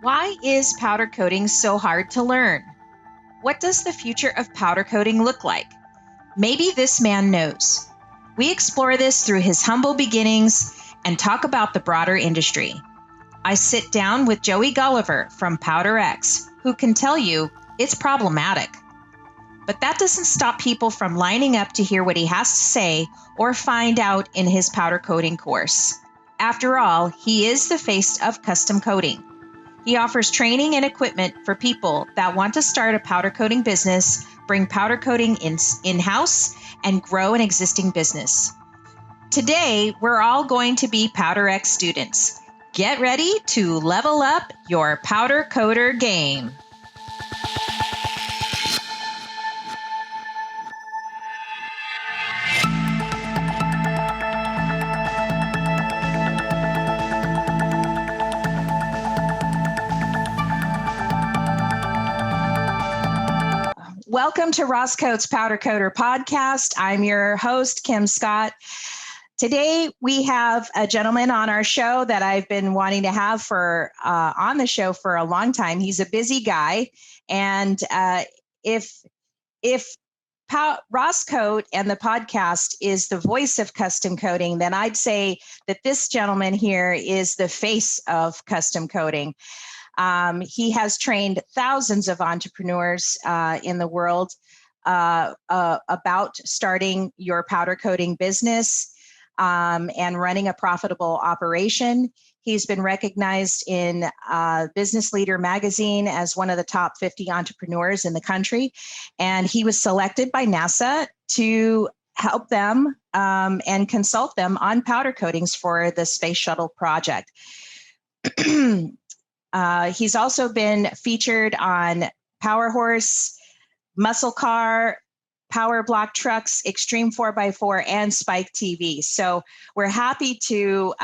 Why is powder coating so hard to learn? What does the future of powder coating look like? Maybe this man knows. We explore this through his humble beginnings and talk about the broader industry. I sit down with Joey Golliver from Powder X, who can tell you it's problematic. But that doesn't stop people from lining up to hear what he has to say or find out in his powder coating course. After all, he is the face of custom coating. He offers training and equipment for people that want to start a powder coating business, bring powder coating in-house, and grow an existing business. Today, we're all going to be Powder X students. Get ready to level up your powder coater game. Welcome to RossKote's Powder Coater podcast. I'm your host, Kim Scott. Today, we have a gentleman on our show that I've been wanting to have on the show for a long time. He's a busy guy. And if RossKote and the podcast is the voice of custom coating, then I'd say that this gentleman here is the face of custom coating. He has trained thousands of entrepreneurs in the world about starting your powder coating business and running a profitable operation. He's been recognized in Business Leader magazine as one of the top 50 entrepreneurs in the country. And he was selected by NASA to help them and consult them on powder coatings for the Space Shuttle project. He's also been featured on Power Horse, Muscle Car, Power Block Trucks, Extreme 4x4, and Spike TV. So we're happy to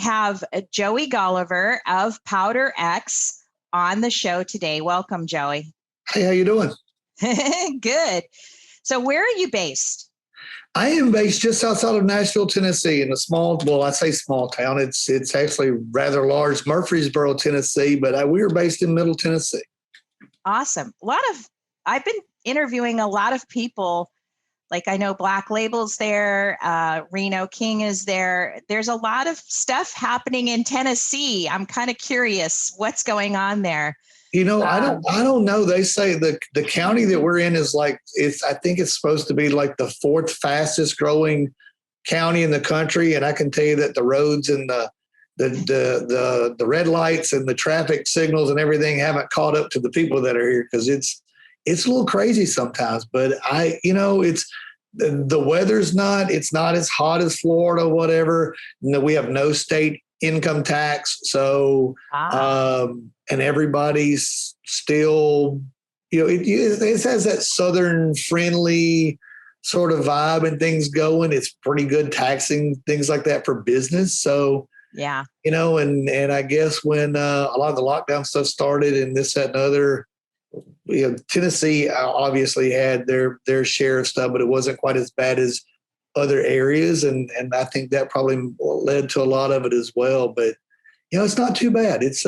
have Joey Golliver of Powder X on the show today. Welcome, Joey. Hey, how you doing? Good. So where are you based? I am based just outside of Nashville, Tennessee, in a I say small town. It's actually rather large, Murfreesboro, Tennessee, but we are based in Middle Tennessee. Awesome. I've been interviewing a lot of people. Like I know Black Label's there, Reno King is there. There's a lot of stuff happening in Tennessee. I'm kind of curious what's going on there. You know, I don't know. They say the county that we're in is I think it's supposed to be like the fourth fastest growing county in the country. And I can tell you that the roads and the red lights and the traffic signals and everything haven't caught up to the people that are here, because it's a little crazy sometimes. But it's the weather's it's not as hot as Florida, whatever. We have no state income tax. So, and everybody's still, it has that Southern friendly sort of vibe and things going. It's pretty good taxing things like that for business. So, yeah, and I guess when a lot of the lockdown stuff started and this, that, and other, Tennessee obviously had their share of stuff, but it wasn't quite as bad as other areas. And I think that probably led to a lot of it as well. But, it's not too bad. It's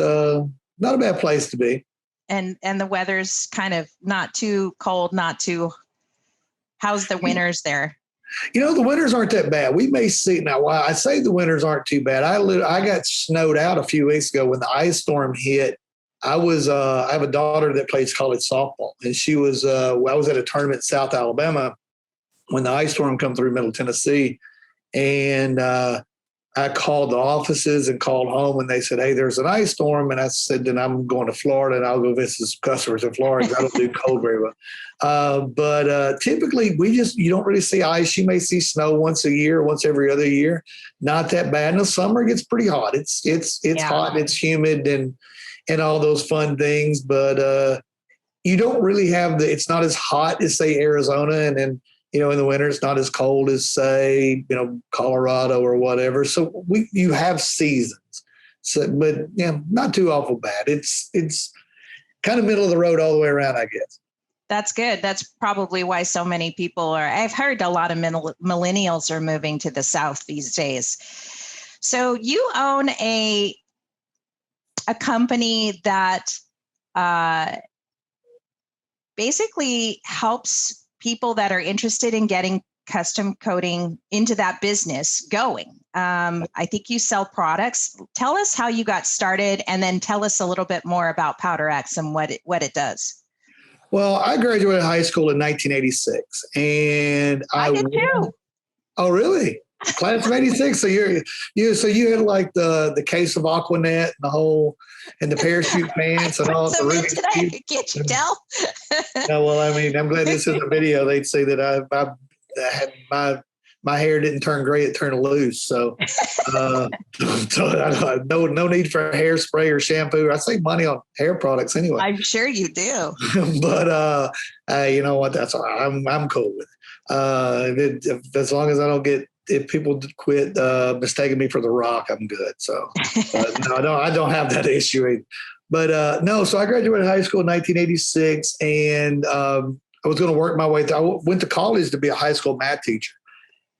not a bad place to be. And the weather's kind of not too cold, how's the winters there? The winters aren't that bad. We may see now. Why I say the winters aren't too bad. I got snowed out a few weeks ago when the ice storm hit. I have a daughter that plays college softball, and she was. I was at a tournament in South Alabama when the ice storm come through Middle Tennessee, and I called the offices and called home, and they said, "Hey, there's an ice storm." And I said, "Then I'm going to Florida, and I'll go visit some customers in Florida. I don't do cold very well." But typically, you don't really see ice. You may see snow once a year, once every other year. Not that bad. In the summer, it gets pretty hot. It's hot. And it's humid and all those fun things. But you don't really have it's not as hot as say Arizona, and then. In the winter, it's not as cold as, say, Colorado or whatever. So you have seasons. So, but not too awful bad. It's kind of middle of the road all the way around, I guess. That's good. That's probably why so many people I've heard a lot of millennials are moving to the South these days. So you own a a company that basically helps people that are interested in getting custom coating into that business going. I think you sell products. Tell us how you got started, and then tell us a little bit more about Powder X and what it does. Well, I graduated high school in 1986, and I did too. Oh, really? Class of '86. So you had like the case of Aquanet and the parachute pants and all the Rubik's Cube. Can't you tell? No, well, I mean, I'm glad this is a video. They'd see that I had my hair didn't turn gray; it turned loose. So, no need for hairspray or shampoo. I save money on hair products anyway. I'm sure you do. But you know what? That's all right. I'm cool with it. As long as I don't get. If people quit mistaking me for The Rock, I'm good. So no, I don't have that issue. But no, so I graduated high school in 1986, and I was going to work my way through. I went to college to be a high school math teacher,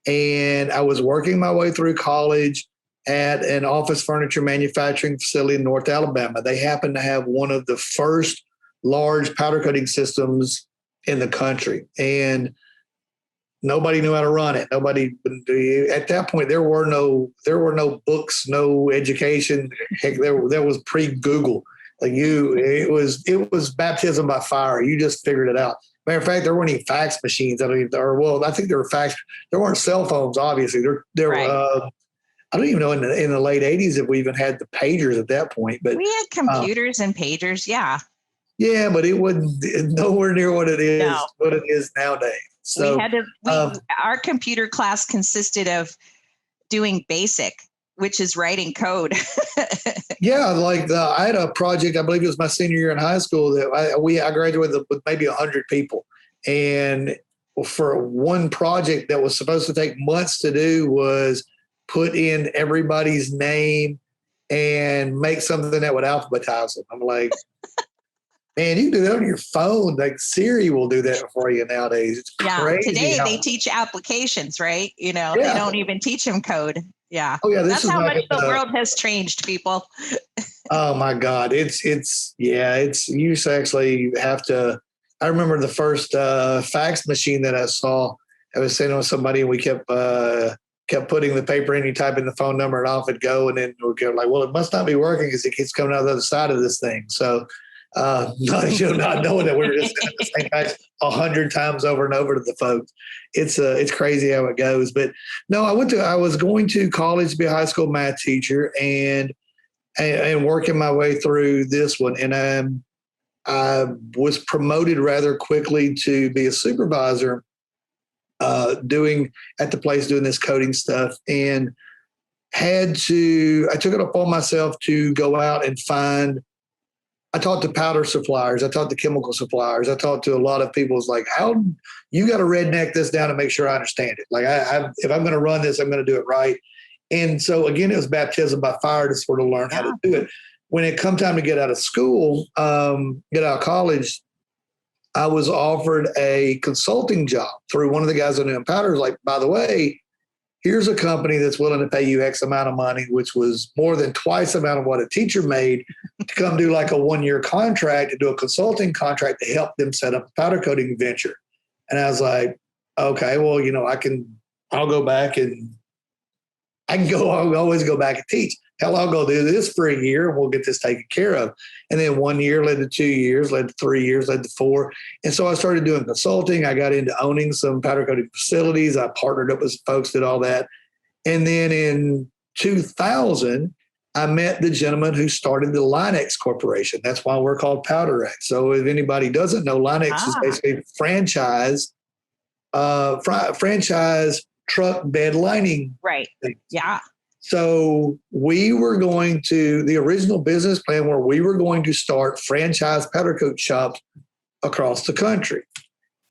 and I was working my way through college at an office furniture manufacturing facility in North Alabama. They happened to have one of the first large powder coating systems in the country, and nobody knew how to run it. Nobody at that point. There were no books, no education. Heck, there was pre-Google. Like it was baptism by fire. You just figured it out. Matter of fact, there weren't any fax machines. I think there were fax. There weren't cell phones. Obviously, there right. I don't even know in the late '80s if we even had the pagers at that point. But we had computers and pagers. Yeah. Yeah, but it wasn't nowhere near what it is. No. What it is nowadays. So our computer class consisted of doing BASIC, which is writing code. Yeah, like I had a project, I believe it was my senior year in high school, that I graduated with maybe 100 people. And for one project that was supposed to take months to do was put in everybody's name and make something that would alphabetize them. I'm like, man, you can do that on your phone. Like Siri will do that for you nowadays. It's crazy. Today they teach applications, right? They don't even teach them code. Yeah. Oh yeah, that's how much the world has changed, people. Oh my God, it's you just actually have to. I remember the first fax machine that I saw. I was sitting with somebody, and we kept putting the paper in. You type in the phone number, and off it'd go. And then we're like, well, it must not be working because it keeps coming out the other side of this thing. So. Not knowing that we're just saying the same guys 100 times over and over to the folks. It's crazy how it goes. But no, I was going to college to be a high school math teacher and working my way through this one. And I was promoted rather quickly to be a supervisor doing this coding stuff, and I took it upon myself to go out and I talked to powder suppliers. I talked to chemical suppliers. I talked to a lot of people. It's like, how you got to redneck this down to make sure I understand it. Like if I'm going to run this, I'm going to do it right. And so again, it was baptism by fire to sort of learn how to do it. When it come time to get out of school, get out of college, I was offered a consulting job through one of the guys I knew in powder. Like, by the way, here's a company that's willing to pay you X amount of money, which was more than twice the amount of what a teacher made, to come do like a 1-year contract, to do a consulting contract to help them set up a powder coating venture. And I was like, okay, well, I'll go back and I'll always go back and teach. Hell, I'll go do this for a year and we'll get this taken care of. And then 1 year led to 2 years, led to 3 years, led to 4. And so I started doing consulting. I got into owning some powder coating facilities. I partnered up with folks, did all that. And then in 2000, I met the gentleman who started the Linex Corporation. That's why we're called Powder X. So if anybody doesn't know, Linex is basically franchise truck bed lining. Right. Things. Yeah. So the original business plan where we were going to start franchise powder coat shops across the country.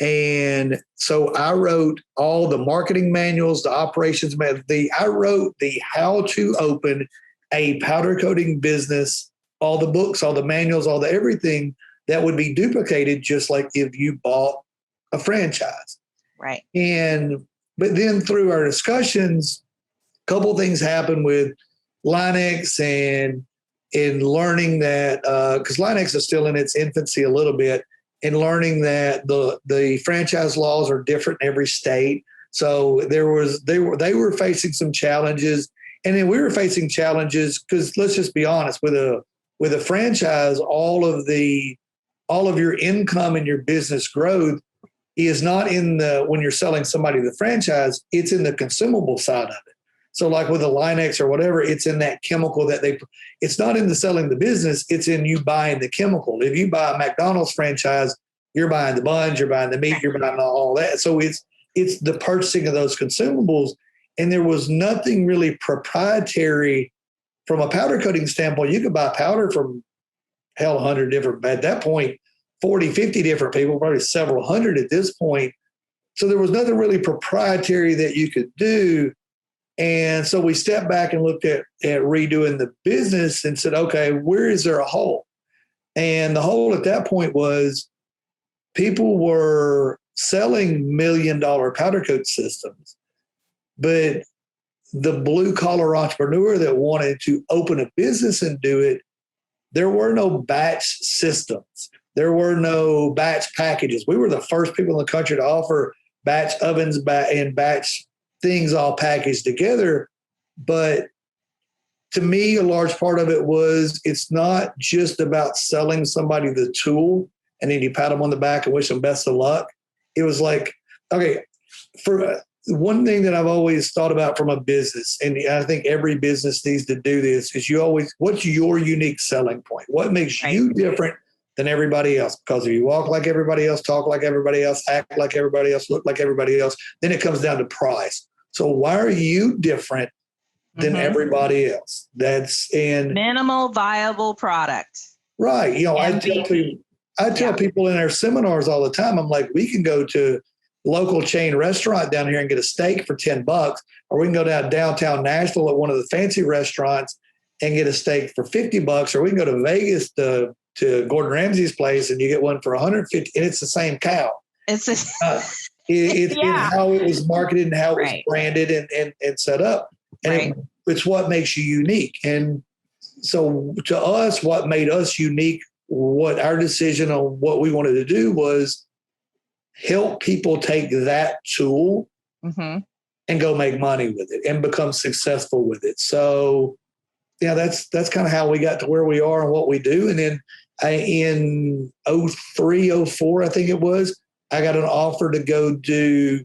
And so I wrote all the marketing manuals, the operations manuals. I wrote the how to open a powder coating business, all the books, all the manuals, all the everything that would be duplicated, just like if you bought a franchise. Right. But then through our discussions, couple things happened with Linex, and in learning that, because Line-X is still in its infancy a little bit, in learning that the franchise laws are different in every state. So they were facing some challenges, and then we were facing challenges because let's just be honest, with a franchise, all of your income and your business growth is not when you're selling somebody the franchise, it's in the consumable side of it. So like with a Line-X or whatever, it's in that chemical it's not in the selling the business, it's in you buying the chemical. If you buy a McDonald's franchise, you're buying the buns, you're buying the meat, you're buying all that. So it's the purchasing of those consumables. And there was nothing really proprietary from a powder coating standpoint. You could buy powder from 100 different, at that point, 40, 50 different people, probably several hundred at this point. So there was nothing really proprietary that you could do. And so we stepped back and looked at redoing the business and said, okay, where is there a hole? And the hole at that point was people were selling $1 million powder coat systems, but the blue collar entrepreneur that wanted to open a business and do it, there were no batch systems. There were no batch packages. We were the first people in the country to offer batch ovens and batch things all packaged together. But to me, a large part of it was it's not just about selling somebody the tool and then you pat them on the back and wish them best of luck. It was like, okay, for one thing that I've always thought about from a business, and I think every business needs to do this, is what's your unique selling point? What makes you different than everybody else? Because if you walk like everybody else, talk like everybody else, act like everybody else, look like everybody else, then it comes down to price. So why are you different than everybody else? And minimal viable product. Right. I tell people in our seminars all the time, I'm like, we can go to local chain restaurant down here and get a steak for $10, or we can go down downtown Nashville at one of the fancy restaurants and get a steak for $50, or we can go to Vegas to Gordon Ramsay's place and you get one for $150, and it's the same cow. It's how it was marketed and how it was branded and set up. And it's what makes you unique. And so to us, what made us unique, what our decision on what we wanted to do was help people take that tool and go make money with it and become successful with it. So yeah, that's kind of how we got to where we are and what we do. And then in 03, 04, I think it was, I got an offer to go to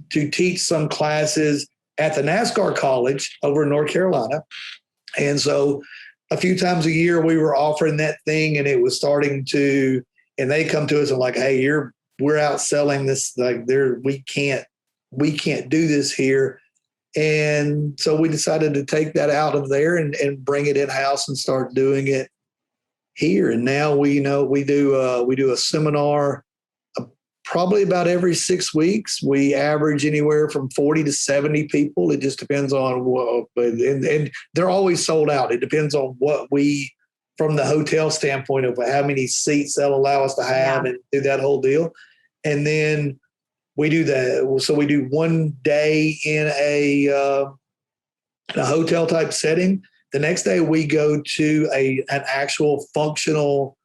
teach some classes at the NASCAR college over in North Carolina. And so a few times a year we were offering that thing, and it was starting to, and they come to us and like, hey, we're out selling this, like we can't do this here. And so we decided to take that out of there and bring it in-house and start doing it here. And now we do a seminar probably about every 6 weeks. We average anywhere from 40 to 70 people. It just depends on what, and they're always sold out. It depends on what from the hotel standpoint of how many seats they'll allow us to have and do that whole deal. And then we do that. So we do one day in a hotel type setting. The next day we go to an actual functional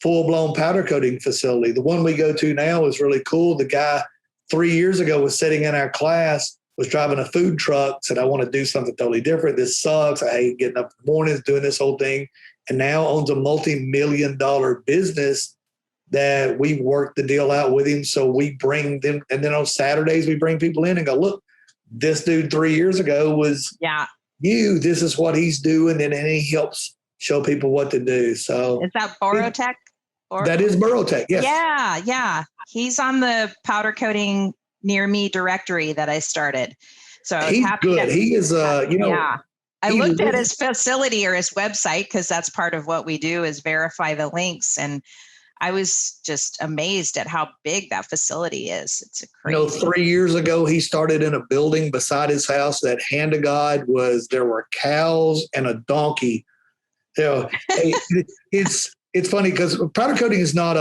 full-blown powder coating facility. The one we go to now is really cool. The guy 3 years ago was sitting in our class, was driving a food truck, said, I want to do something totally different. This sucks. I hate getting up in the mornings, doing this whole thing. And now owns a multi-million-dollar business that we worked the deal out with him. So we bring them, and then on Saturdays we bring people in and go, look, this dude 3 years ago was this is what he's doing. And then he helps show people what to do. So is that Borotech? That is Borotech, yes. Yeah. He's on the powder coating near me directory that I started. So he's good. He is, I looked at his facility or his website because that's part of what we do is verify the links. And I was just amazed at how big that facility is. It's a crazy. 3 years ago, he started in a building beside his house that, hand to God, there were cows and a donkey. It's funny because powder coating is not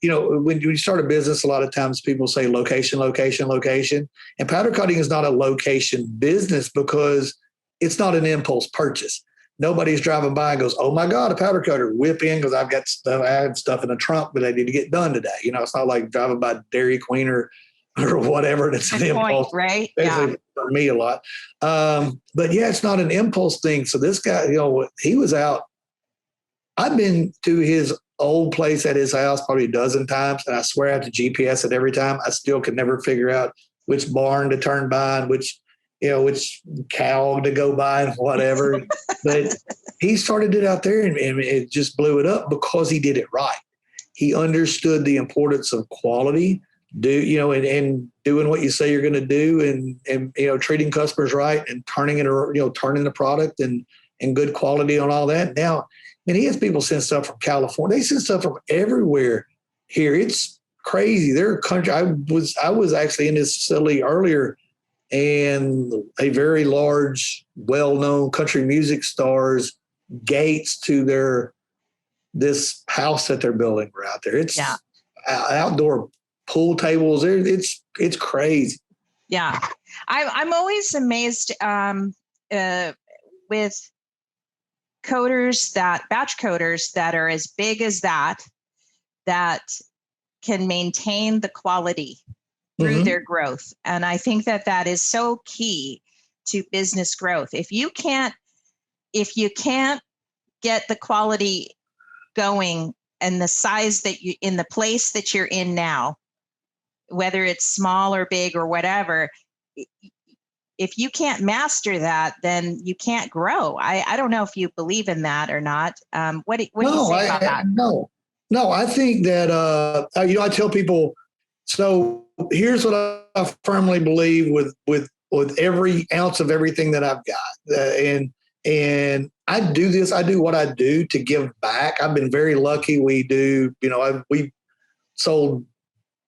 when you start a business, a lot of times people say location, location, location. And powder coating is not a location business because it's not an impulse purchase. nobody's driving by and goes, "Oh my God, a powder coater!" Whip in because I've got stuff. I have stuff in the trunk, but I need to get done today. It's not like driving by Dairy Queen or whatever. It's an impulse, right? Basically, for me a lot. But yeah, it's not an impulse thing. So this guy, he was out. I've been to his old place at his house probably a dozen times, and I swear I have to GPS it every time. I still can never figure out which barn to turn by and which cow to go by and whatever. But he started it out there, and it just blew it up because he did it right. He understood the importance of quality, and doing what you say you're going to do, and treating customers right, and turning the product and good quality on all that. Now, and he has people send stuff from California. They send stuff from everywhere here. It's crazy. They're a country. I was actually in this facility earlier, and a very large, well-known country music star's gates to this house that they're building were out there. It's outdoor pool tables. It's crazy. Yeah, I'm always amazed with batch coaters that are as big as that can maintain the quality through their growth. And I think that is so key to business growth. If you can't get the quality going and the size in the place that you're in now, whether it's small or big or whatever, if you can't master that, then you can't grow. I don't know if you believe in that or not. What do you say about that? No, I think that, I tell people, so here's what I firmly believe with every ounce of everything that I've got. And I do this, I do what I do to give back. I've been very lucky. We sold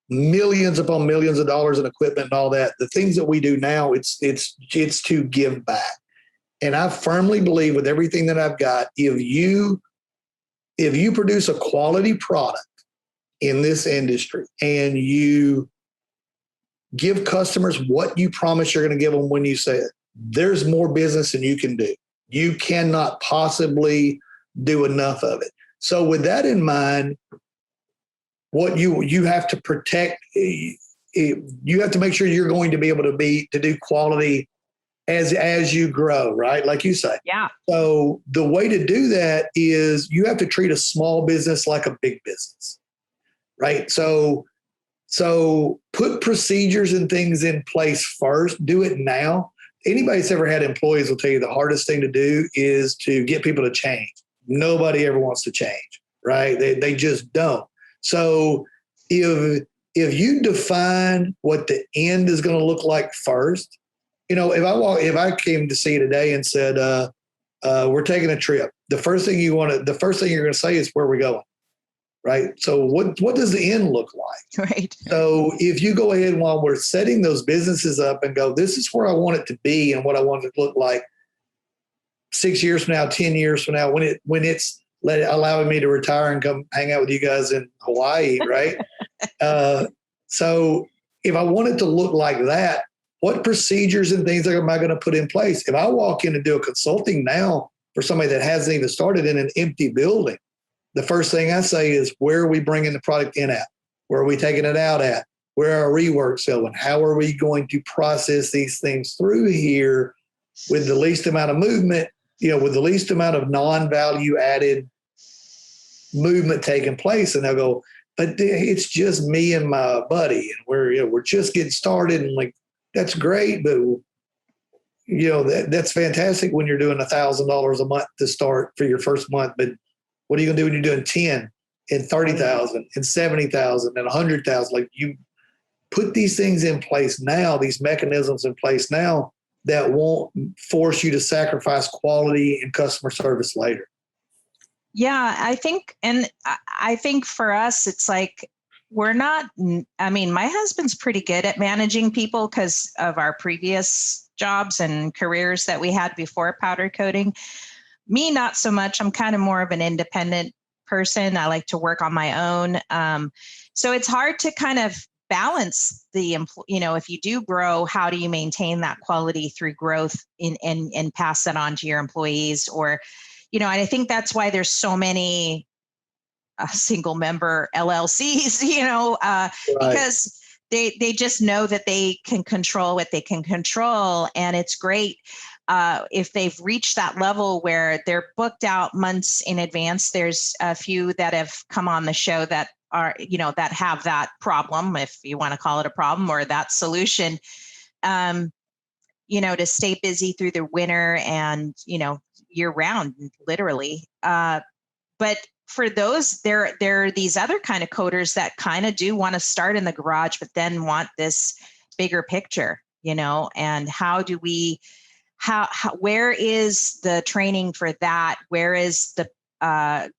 millions upon millions of dollars in equipment and all that. The things that we do now, it's to give back. And I firmly believe with everything that I've got, if you produce a quality product in this industry and you give customers what you promise you're going to give them when you say it, there's more business than you can do. You cannot possibly do enough of it. So with that in mind, what you have to protect, you have to make sure you're going to be able to do quality as you grow, right? Like you say. Yeah. So the way to do that is you have to treat a small business like a big business, right? So put procedures and things in place first. Do it now. Anybody that's ever had employees will tell you the hardest thing to do is to get people to change. Nobody ever wants to change, right? They just don't. So if you define what the end is going to look like first, if I came to see you today and said, we're taking a trip, the first thing you're going to say is where we're going, right? So what does the end look like? Right. So if you go ahead while we're setting those businesses up and go, this is where I want it to be and what I want it to look like 6 years from now, 10 years from now, when it's allowing me to retire and come hang out with you guys in Hawaii, right? So if I want it to look like that, what procedures and things am I going to put in place? If I walk in and do a consulting now for somebody that hasn't even started in an empty building, the first thing I say is, where are we bringing the product in at? Where are we taking it out at? Where are reworks going? How are we going to process these things through here with the least amount of movement, with the least amount of non-value added movement taking place? And they'll go, but it's just me and my buddy, and we're just getting started. And like, that's great, but that's fantastic when you're doing $1,000 a month to start for your first month. But what are you gonna do when you're doing 10 and 30,000 and 70,000 and 100,000? Like, you put these things in place now, these mechanisms in place now that won't force you to sacrifice quality and customer service later. Yeah, I think for us, it's like, my husband's pretty good at managing people because of our previous jobs and careers that we had before powder coating. Me, not so much. I'm kind of more of an independent person. I like to work on my own. So it's hard to kind of balance if you do grow, how do you maintain that quality through growth and pass that on to your employees? Or, and I think that's why there's so many single member LLCs, Right. because they just know that they can control what they can control. And it's great if they've reached that level where they're booked out months in advance. There's a few that have come on the show that are, that have that problem, if you want to call it a problem, or that solution, to stay busy through the winter and, year round, literally. But for those, there are these other kind of coders that kind of do want to start in the garage, but then want this bigger picture, and how do we, where is the training for that? Where is the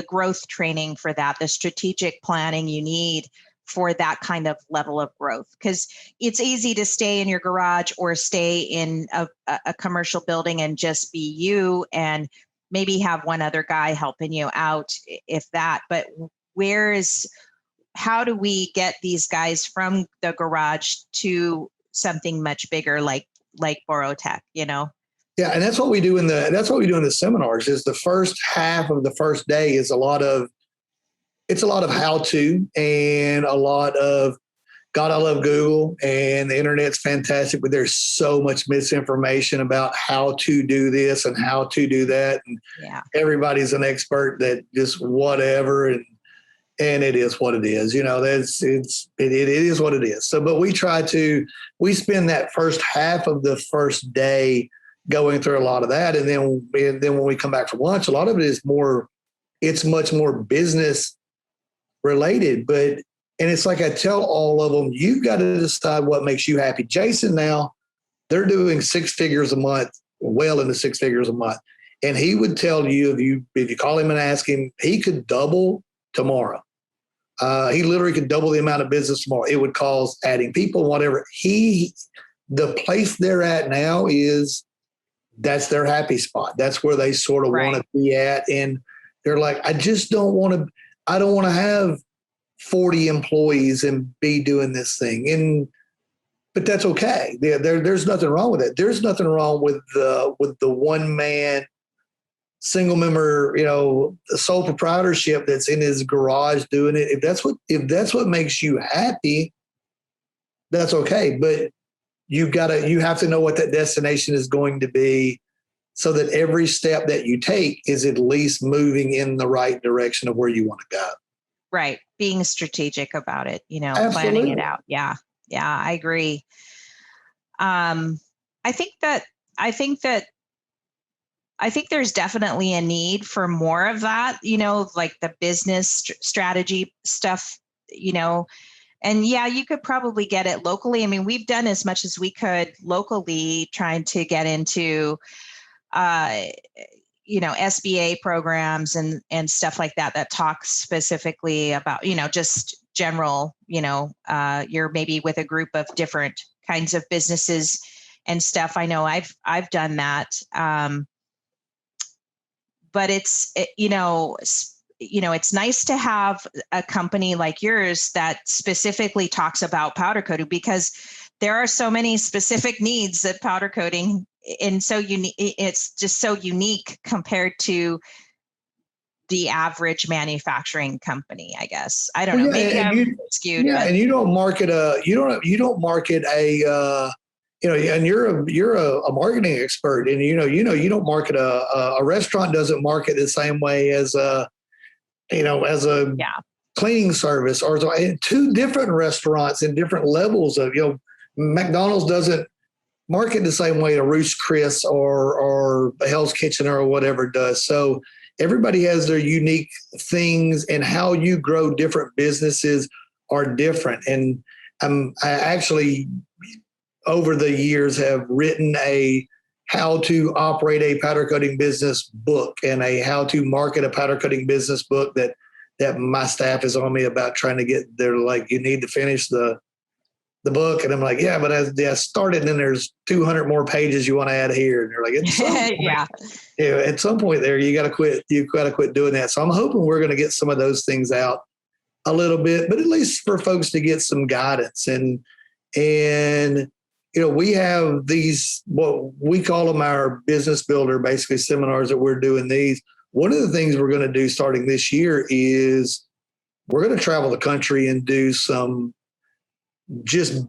growth training for that, the strategic planning you need for that kind of level of growth? Because it's easy to stay in your garage or stay in a commercial building and just be you, and maybe have one other guy helping you out, if that. But how do we get these guys from the garage to something much bigger, like Borotech, Yeah, and that's what we do in the seminars. Is the first half of the first day is a lot of how to, and a lot of, God, I love Google and the internet's fantastic, but there's so much misinformation about how to do this and how to do that. And everybody's an expert that just whatever. And it is what it is, it is what it is. So, but we spend that first half of the first day going through a lot of that. And then when we come back from lunch, a lot of it is it's much more business related, and it's like I tell all of them, you've got to decide what makes you happy. Jason, now they're doing 6 figures a month, well into 6 figures a month. And he would tell you, if you call him and ask him, he could double tomorrow. He literally could double the amount of business tomorrow. It would cause adding people, whatever. The place they're at now that's their happy spot. That's where they sort of want to be at. And they're like, I don't want to have 40 employees and be doing this thing. But that's okay. There's nothing wrong with it. There's nothing wrong with the one man, single member, sole proprietorship that's in his garage doing it. If that's what makes you happy, that's okay. But you have to know what that destination is going to be, so that every step that you take is at least moving in the right direction of where you want to go. Right. Being strategic about it, Absolutely. Planning it out. Yeah. Yeah, I agree. I think there's definitely a need for more of that, like the business strategy stuff, and you could probably get it locally. I mean, we've done as much as we could locally, trying to get into, SBA programs and stuff like that talk specifically about, just general, you're maybe with a group of different kinds of businesses and stuff. I know I've done that. But it's nice to have a company like yours that specifically talks about powder coating, because there are so many specific needs that powder coating, and so it's just so unique compared to the average manufacturing company, I guess. I don't know. Maybe I'm skewed. Yeah, and you don't market and you're a marketing expert, and you don't market a restaurant doesn't market the same way as a cleaning service, or two different restaurants in different levels of, McDonald's doesn't market the same way a Ruth's Chris or a Hell's Kitchen or whatever does. So everybody has their unique things, and how you grow different businesses are different. And I actually, over the years, have written a how to operate a powder coating business book and a how to market a powder coating business book that my staff is on me about trying to get. They're like, you need to finish the book. And I'm like, yeah, but I started, and then there's 200 more pages you want to add here. And they're like, at some point there, you got to quit. You got to quit doing that. So I'm hoping we're going to get some of those things out a little bit, but at least for folks to get some guidance. And we have these, what we call them our business builder, basically seminars that we're doing these. One of the things we're going to do starting this year is we're going to travel the country and do some just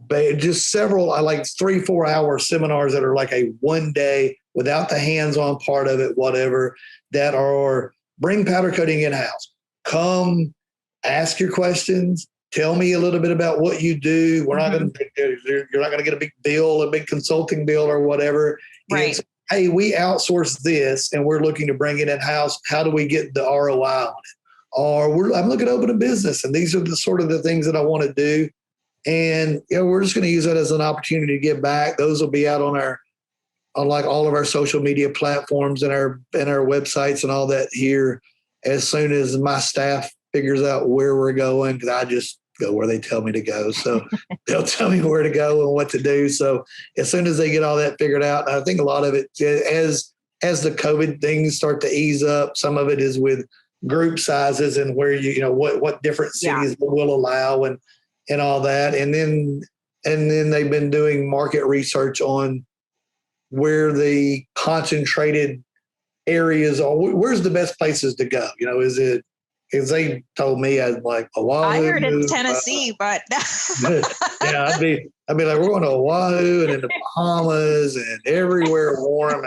several, like 3-4 hour seminars that are like a one day without the hands-on part of it, whatever, that are bring powder coating in-house. Come ask your questions. Tell me a little bit about what you do. We're not going to, you're not going to get a big bill, a big consulting bill or whatever. Right. It's, hey, we outsource this and we're looking to bring it in-house. How do we get the ROI on it? Or I'm looking to open a business and these are the sort of the things that I want to do. And we're just going to use that as an opportunity to give back. Those will be out on like all of our social media platforms and our websites and all that here as soon as my staff figures out where we're going, because I just go where they tell me to go. So they'll tell me where to go and what to do. So as soon as they get all that figured out, I think a lot of it, as the COVID things start to ease up, some of it is with group sizes and where what different cities will allow and all that. And then they've been doing market research on where the concentrated areas are. Where's the best places to go? Because they told me I'd like Oahu. I heard it's Tennessee, but yeah, I'd be like, we're going to Oahu and in the Bahamas and everywhere warm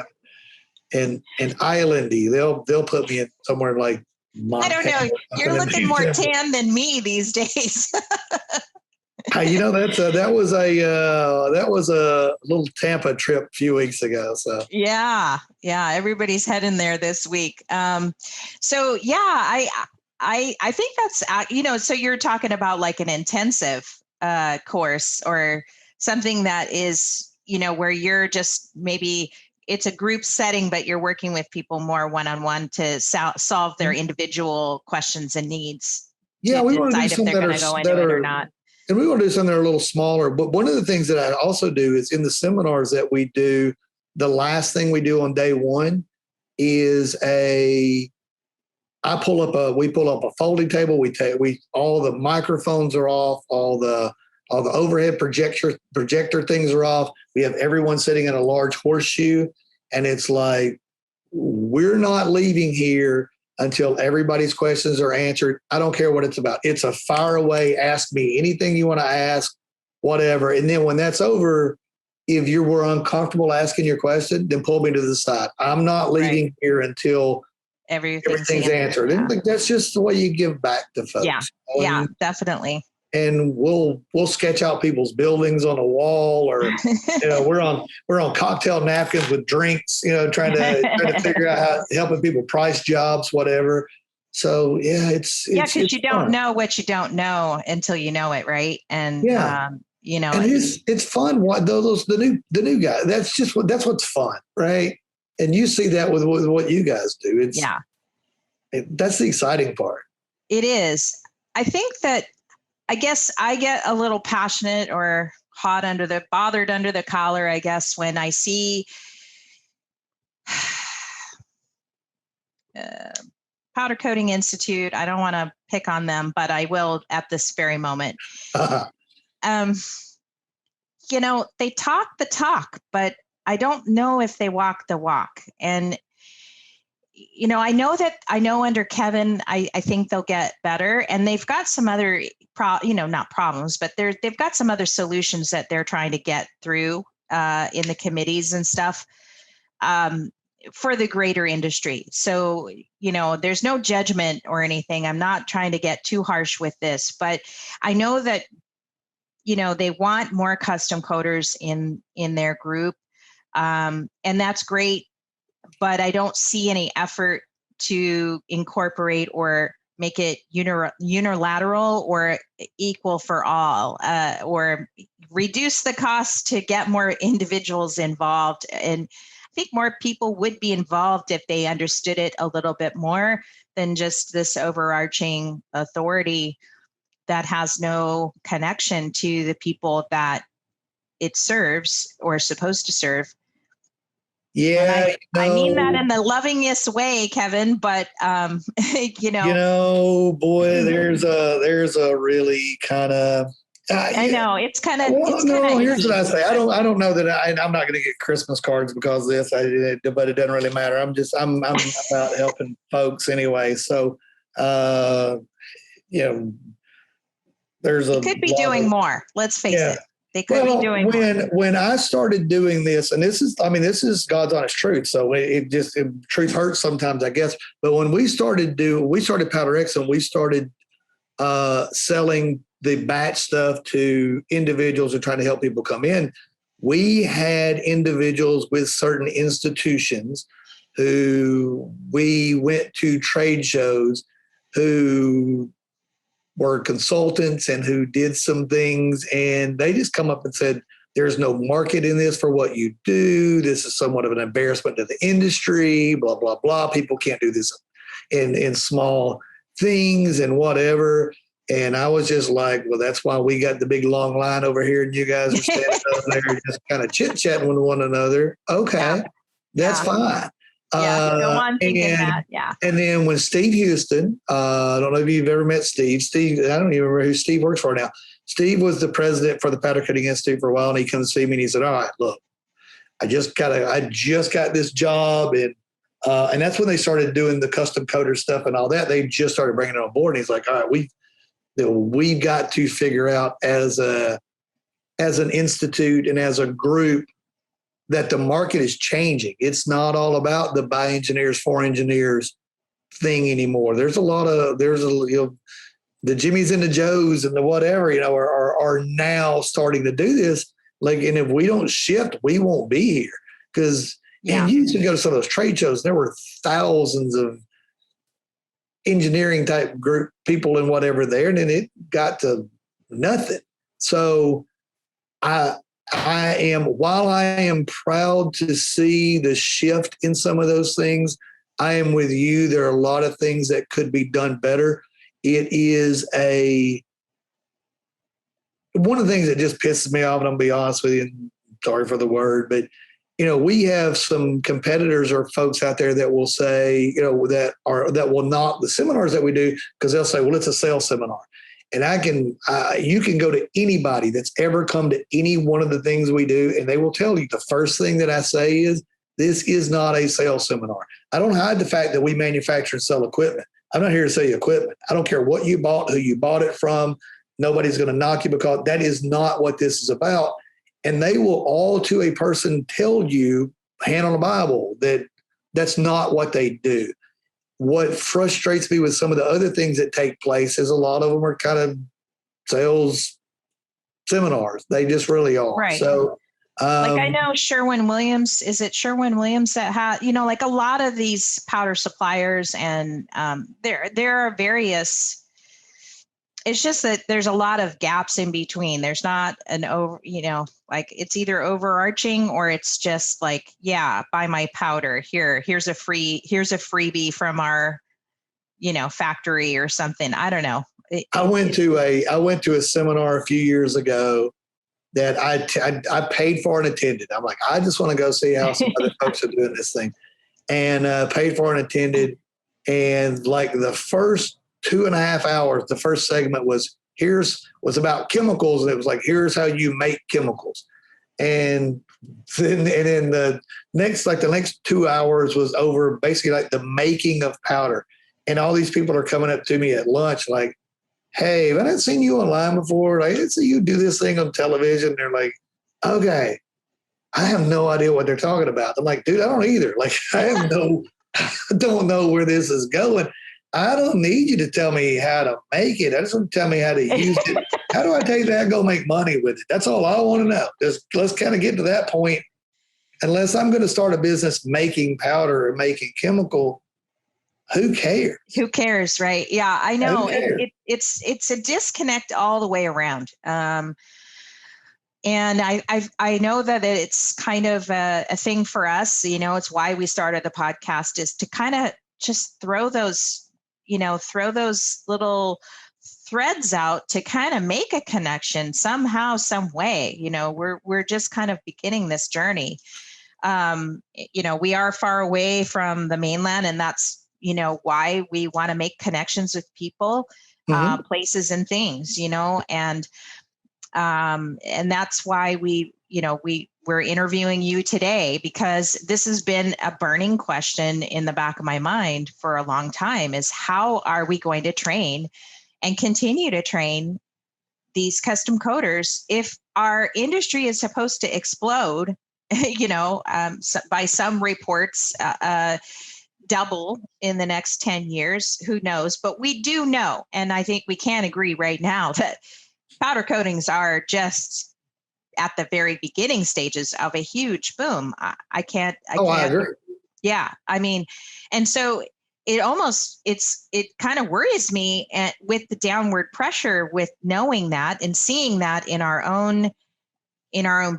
and islandy. They'll put me in somewhere like Montana. I don't know. You're looking more tan than me these days. That was a little Tampa trip a few weeks ago. So yeah, everybody's heading there this week. So yeah, I think that's so you're talking about like an intensive course or something that is where you're just maybe it's a group setting, but you're working with people more one-on-one to solve their individual questions and needs. Yeah, we want to do if they're going to go into it or not. And we want to do something that are a little smaller. But one of the things that I also do is in the seminars that we do, the last thing we do on day one is we pull up a folding table. All the microphones are off, all the overhead projector things are off. We have everyone sitting in a large horseshoe, and it's like, we're not leaving here until everybody's questions are answered. I don't care what it's about. It's a fire away, ask me anything you want to ask, whatever. And then when that's over, if you were uncomfortable asking your question, then pull me to the side. I'm not leaving here until everything's answered. Yeah. And that's just the way you give back to folks. Yeah, definitely. And we'll sketch out people's buildings on a wall, or we're on cocktail napkins with drinks, trying to figure out how helping people price jobs, whatever. So it's because you don't know what you don't know until you know it, right? And and it's fun. What the new guy? That's what's fun, right? And you see that with what you guys do. That's the exciting part. It is. I think that. I guess I get a little passionate or bothered under the collar, I guess, when I see Powder Coating Institute. I don't want to pick on them, but I will at this very moment. They talk the talk, but I don't know if they walk the walk. And I know under Kevin, I think they'll get better, and they've got some other not problems, but they've got some other solutions that they're trying to get through in the committees and stuff for the greater industry. So, there's no judgment or anything. I'm not trying to get too harsh with this, but I know that, they want more custom coaters in their group. And that's great, but I don't see any effort to incorporate or make it unilateral or equal for all, or reduce the cost to get more individuals involved. And I think more people would be involved if they understood it a little bit more than just this overarching authority that has no connection to the people that it serves or is supposed to serve. Yeah, I mean that in the lovingest way, Kevin, but boy, there's a really kind of I know it's kind of well, no. Here's icky. what I say. I don't know that I'm not going to get Christmas cards because of this. But it doesn't really matter. I'm about helping folks anyway. So, there's They could be doing more. Let's face it. They could be doing more. When I started doing this, and this is God's honest truth. So truth hurts sometimes, I guess. But when we started Powder X, and we started selling the batch stuff to individuals and trying to help people come in, we had individuals with certain institutions who we went to trade shows who were consultants and who did some things, and they just come up and said, there's no market in this for what you do. This is somewhat of an embarrassment to the industry, blah, blah, blah. People can't do this in small things and whatever. And I was just like, well, that's why we got the big long line over here and you guys are standing over there just kind of chit-chatting with one another. Okay, that's fine. Yeah, go on thinking that. Yeah. And then when Steve Houston, I don't know if you've ever met Steve. I don't even remember who Steve works for now. Steve was the president for the Powder Coating Institute for a while, and he comes to see me and he said, all right, look, I just got this job, and that's when they started doing the custom coder stuff and all that. They just started bringing it on board. And he's like, all right, we've got to figure out as an institute and as a group that the market is changing. It's not all about the by engineers for engineers thing anymore. The Jimmys and the Joes and the whatever, are now starting to do this. Like, and if we don't shift, we won't be here. Because and you used to go to some of those trade shows, there were thousands of engineering type group people and whatever there, and then it got to nothing. So while I am proud to see the shift in some of those things, I am with you. There are a lot of things that could be done better. It is one of the things that just pisses me off, and I'm going to be honest with you, and sorry for the word, but we have some competitors or folks out there that will say, that will knock the seminars that we do, because they'll say, well, it's a sales seminar. And you can go to anybody that's ever come to any one of the things we do, and they will tell you the first thing that I say is, this is not a sales seminar. I don't hide the fact that we manufacture and sell equipment. I'm not here to sell you equipment. I don't care what you bought, who you bought it from. Nobody's going to knock you, because that is not what this is about. And they will all to a person tell you, hand on the Bible, that that's not what they do. What frustrates me with some of the other things that take place is a lot of them are kind of sales seminars. They just really are. Right. So, I know Sherwin-Williams, is it Sherwin-Williams that had, like a lot of these powder suppliers, and there are various, it's just that there's a lot of gaps in between. There's not an it's either overarching or it's just like, buy my powder. Here's a freebie from our, factory or something. I don't know. I went to a seminar a few years ago that I paid for and attended. I'm like, I just want to go see how some other folks are doing this thing, and paid for and attended. And like the first 2.5 hours, the first segment was about chemicals, and it was like, here's how you make chemicals. And then the next 2 hours was over basically like the making of powder. And all these people are coming up to me at lunch like, hey, have I not seen you online before? Like, I didn't see you do this thing on television. They're like, okay, I have no idea what they're talking about. I'm like, dude, I don't either. Like, I don't know where this is going. I don't need you to tell me how to make it. I just want to tell me how to use it. How do I take that and go make money with it? That's all I want to know. Just let's kind of get to that point. Unless I'm going to start a business making powder or making chemical, who cares? Who cares, right? Yeah, I know. It's a disconnect all the way around. And I know that it's kind of a thing for us. It's why we started the podcast, is to kind of just throw those little threads out to kind of make a connection somehow, some way. We're just kind of beginning this journey. We are far away from the mainland, and that's, why we want to make connections with people, places and things, and that's why we're interviewing you today, because this has been a burning question in the back of my mind for a long time, is how are we going to train and continue to train these custom coders if our industry is supposed to explode, by some reports, double in the next 10 years, who knows? But we do know, and I think we can agree right now, that powder coatings are just at the very beginning stages of a huge boom. I can't. I agree. Yeah. I mean, and so it kind of worries me with the downward pressure, with knowing that and seeing that in our own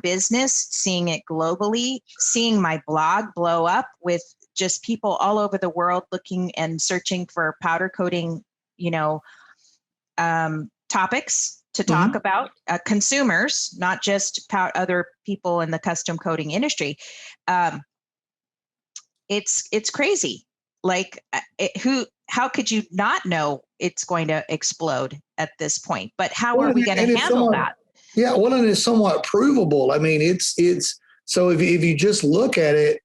business, seeing it globally, seeing my blog blow up with just people all over the world looking and searching for powder coating, topics to talk about, consumers, not just other people in the custom coating industry. It's crazy. Like, how could you not know it's going to explode at this point? But how are we going to handle that? Yeah, well, and it's somewhat provable. I mean, it's so if you just look at it,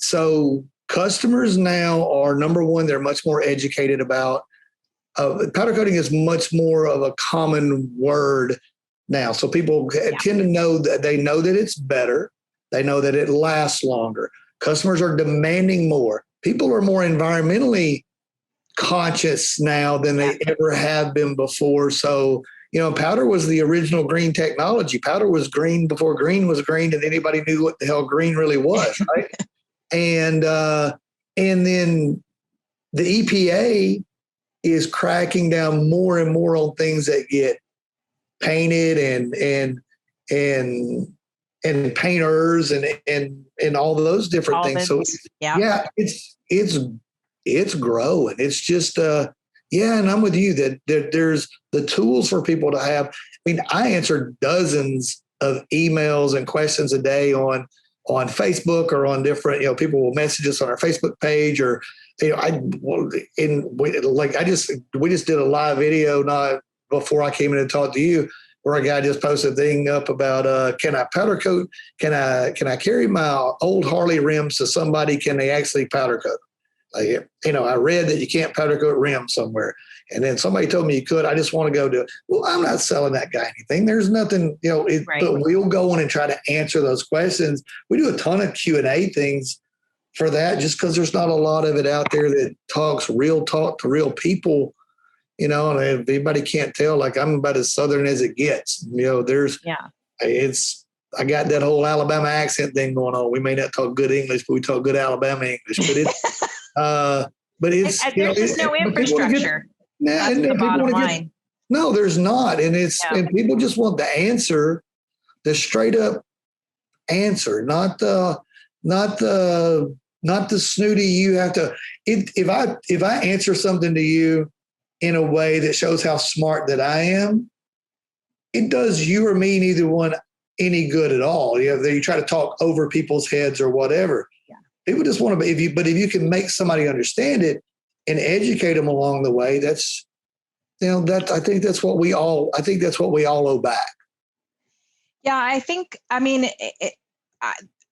so customers now are, number one, they're much more educated about powder coating is much more of a common word now. So people tend to know that it's better. They know that it lasts longer. Customers are demanding more. People are more environmentally conscious now than they ever have been before. So, powder was the original green technology. Powder was green before green was green, and anybody knew what the hell green really was, right? And then the EPA is cracking down more and more on things that get painted and painters and all those different things. So it's growing. It's just and I'm with you that there's the tools for people to have. I mean, I answer dozens of emails and questions a day on Facebook or on different, people will message us on our Facebook page, or we just did a live video not before I came in and talked to you, where a guy just posted a thing up about can I powder coat? Can I carry my old Harley rims to somebody? Can they actually powder coat? I read that you can't powder coat rims somewhere, and then somebody told me you could. I just want to go to. Well, I'm not selling that guy anything. There's nothing, but we'll go in and try to answer those questions. We do a ton of Q&A things for that, just because there's not a lot of it out there that talk to real people. And if anybody can't tell, like, I'm about as Southern as it gets. I got that whole Alabama accent thing going on. We may not talk good English, but we talk good Alabama English. But it's there's just no infrastructure. That's the bottom line. No, there's not, and and people just want the answer, the straight up answer, not the snooty. You have to. If I answer something to you in a way that shows how smart that I am, it does you or me, neither one, any good at all. You try to talk over people's heads or whatever. Yeah. People just want to be, if you can make somebody understand it and educate them along the way, that's, I think that's what we all owe back. Yeah,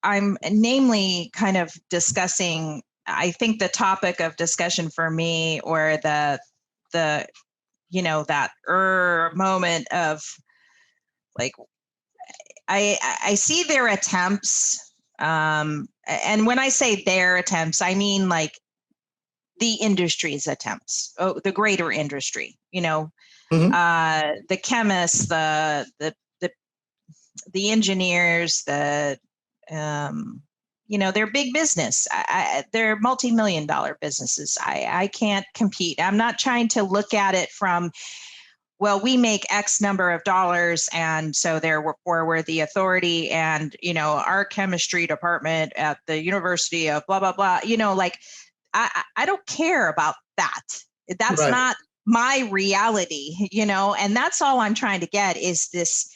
I'm namely kind of discussing, I think the topic of discussion for me, or the that moment of, like, I see their attempts, and when I say their attempts, I mean like the industry's attempts, the greater industry, the chemists, the engineers, they're big business. They're multi-million-dollar businesses. I can't compete. I'm not trying to look at it from, well, we make X number of dollars, and so therefore we're the authority, and, our chemistry department at the University of blah, blah, blah, I don't care about that. That's right. Not my reality, and that's all I'm trying to get, is this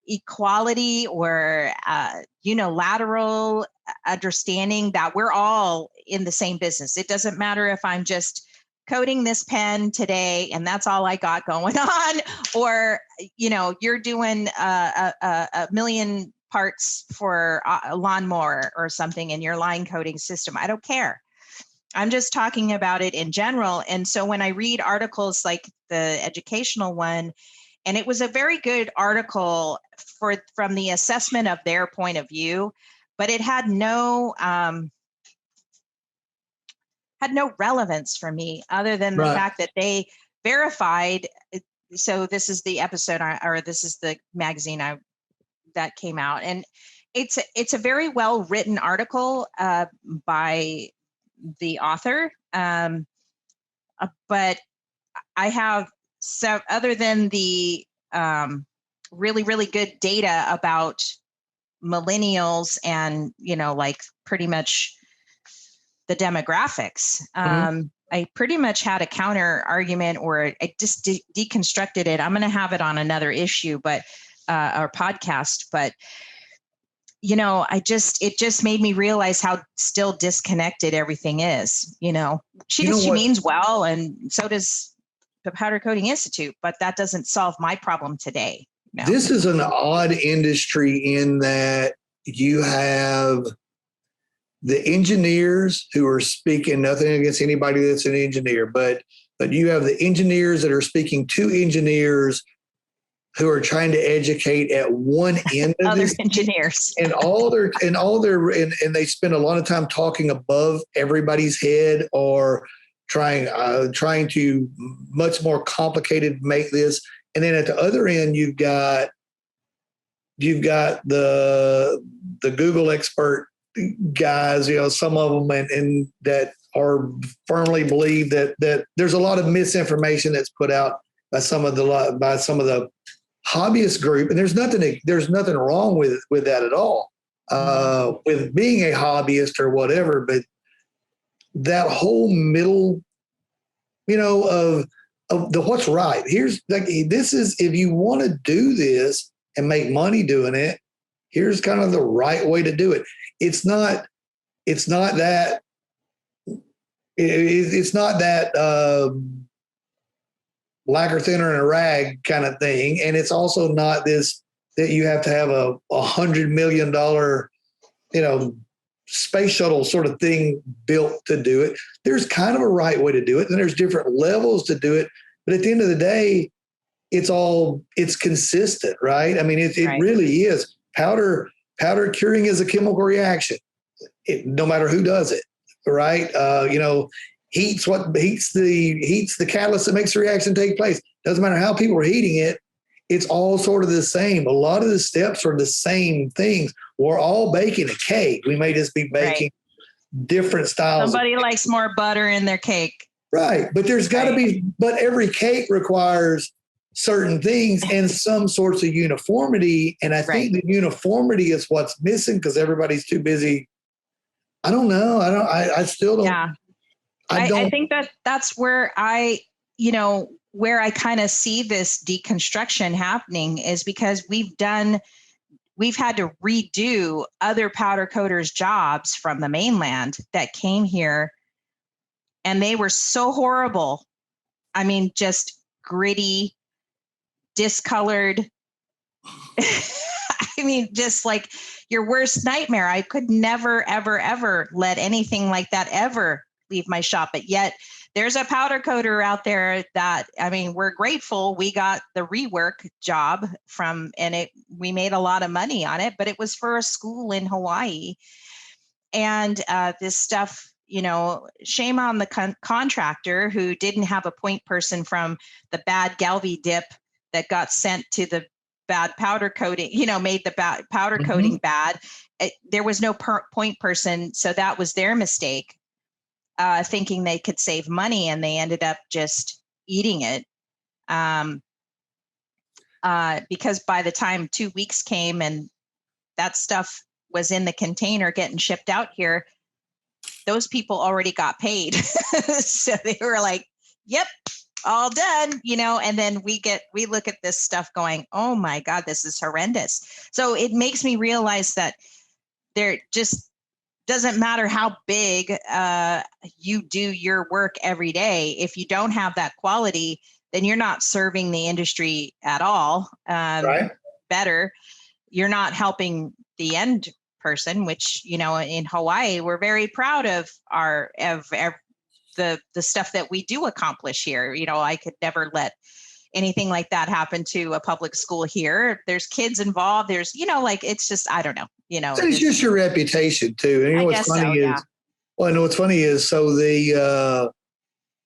equality, or, unilateral understanding that we're all in the same business. It doesn't matter if I'm just coating this pen today and that's all I got going on, or you're doing a million parts for a lawnmower or something in your line coating system. I don't care. I'm just talking about it in general. And so when I read articles like the educational one, and it was a very good article from the assessment of their point of view, but it had no relevance for me other than the fact that they verified. So this is the episode, or this is the magazine that came out, and it's a very well written article by the author. But I have other than the really, really good data about millennials and, like pretty much the demographics. I pretty much had a counter argument, or I just deconstructed it. I'm going to have it on another issue, but our podcast. But it just made me realize how still disconnected everything is. She means well, and so does the Powder Coating Institute, but that doesn't solve my problem today. This is an odd industry in that you have the engineers who are speaking, nothing against anybody that's an engineer, but you have the engineers that are speaking to engineers who are trying to educate at one end of other this engineers, and they spend a lot of time talking above everybody's head, or trying to much more complicated make this. And then at the other end, you've got the Google expert guys, some of them, and that are firmly believe that there's a lot of misinformation that's put out by some of the hobbyist group, and there's nothing wrong with that at all, with being a hobbyist or whatever. But that whole middle, of the what's right. Here's this is, if you want to do this and make money doing it, here's kind of the right way to do it. It's not that lacquer thinner in a rag kind of thing. And it's also not this that you have to have a $100 million, space shuttle sort of thing built to do it. There's kind of a right way to do it, and there's different levels to do it. But at the end of the day, it's consistent, right? I mean, it really is. Powder curing is a chemical reaction, no matter who does it, right? Heats the catalyst that makes the reaction take place. Doesn't matter how people are heating it. It's all sort of the same. A lot of the steps are the same things. We're all baking a cake. We may just be baking different styles. Somebody likes more butter in their cake. Right. But there's got to be, but every cake requires certain things and some sorts of uniformity. And I think the uniformity is what's missing because everybody's too busy. I don't know. I still don't. Yeah. I think that's where where I kind of see this deconstruction happening is because we've had to redo other powder coaters' jobs from the mainland that came here, and they were so horrible. I mean, just gritty, discolored. I mean, just like your worst nightmare. I could never, ever, ever let anything like that ever leave my shop. But yet there's a powder coater out there that, I mean, we're grateful we got the rework job from, and we made a lot of money on it, but it was for a school in Hawaii. And this stuff, shame on the contractor who didn't have a point person from the bad Galvy dip that got sent to the bad powder coating, made the powder coating bad. There was no point person. So that was their mistake. Thinking they could save money, and they ended up just eating it. Because by the time 2 weeks came and that stuff was in the container getting shipped out here, those people already got paid. So they were like, yep, all done, and then we look at this stuff going, oh my God, this is horrendous. So it makes me realize that there just doesn't matter how big you do your work every day. If you don't have that quality, then you're not serving the industry at all. Right. Better, you're not helping the end person, which, in Hawaii, we're very proud of the stuff that we do accomplish here. I could never let anything like that happen to a public school here. There's kids involved. There's, it's just, I don't know, It's just your reputation too. And what's funny is, well, I know what's funny is, so the,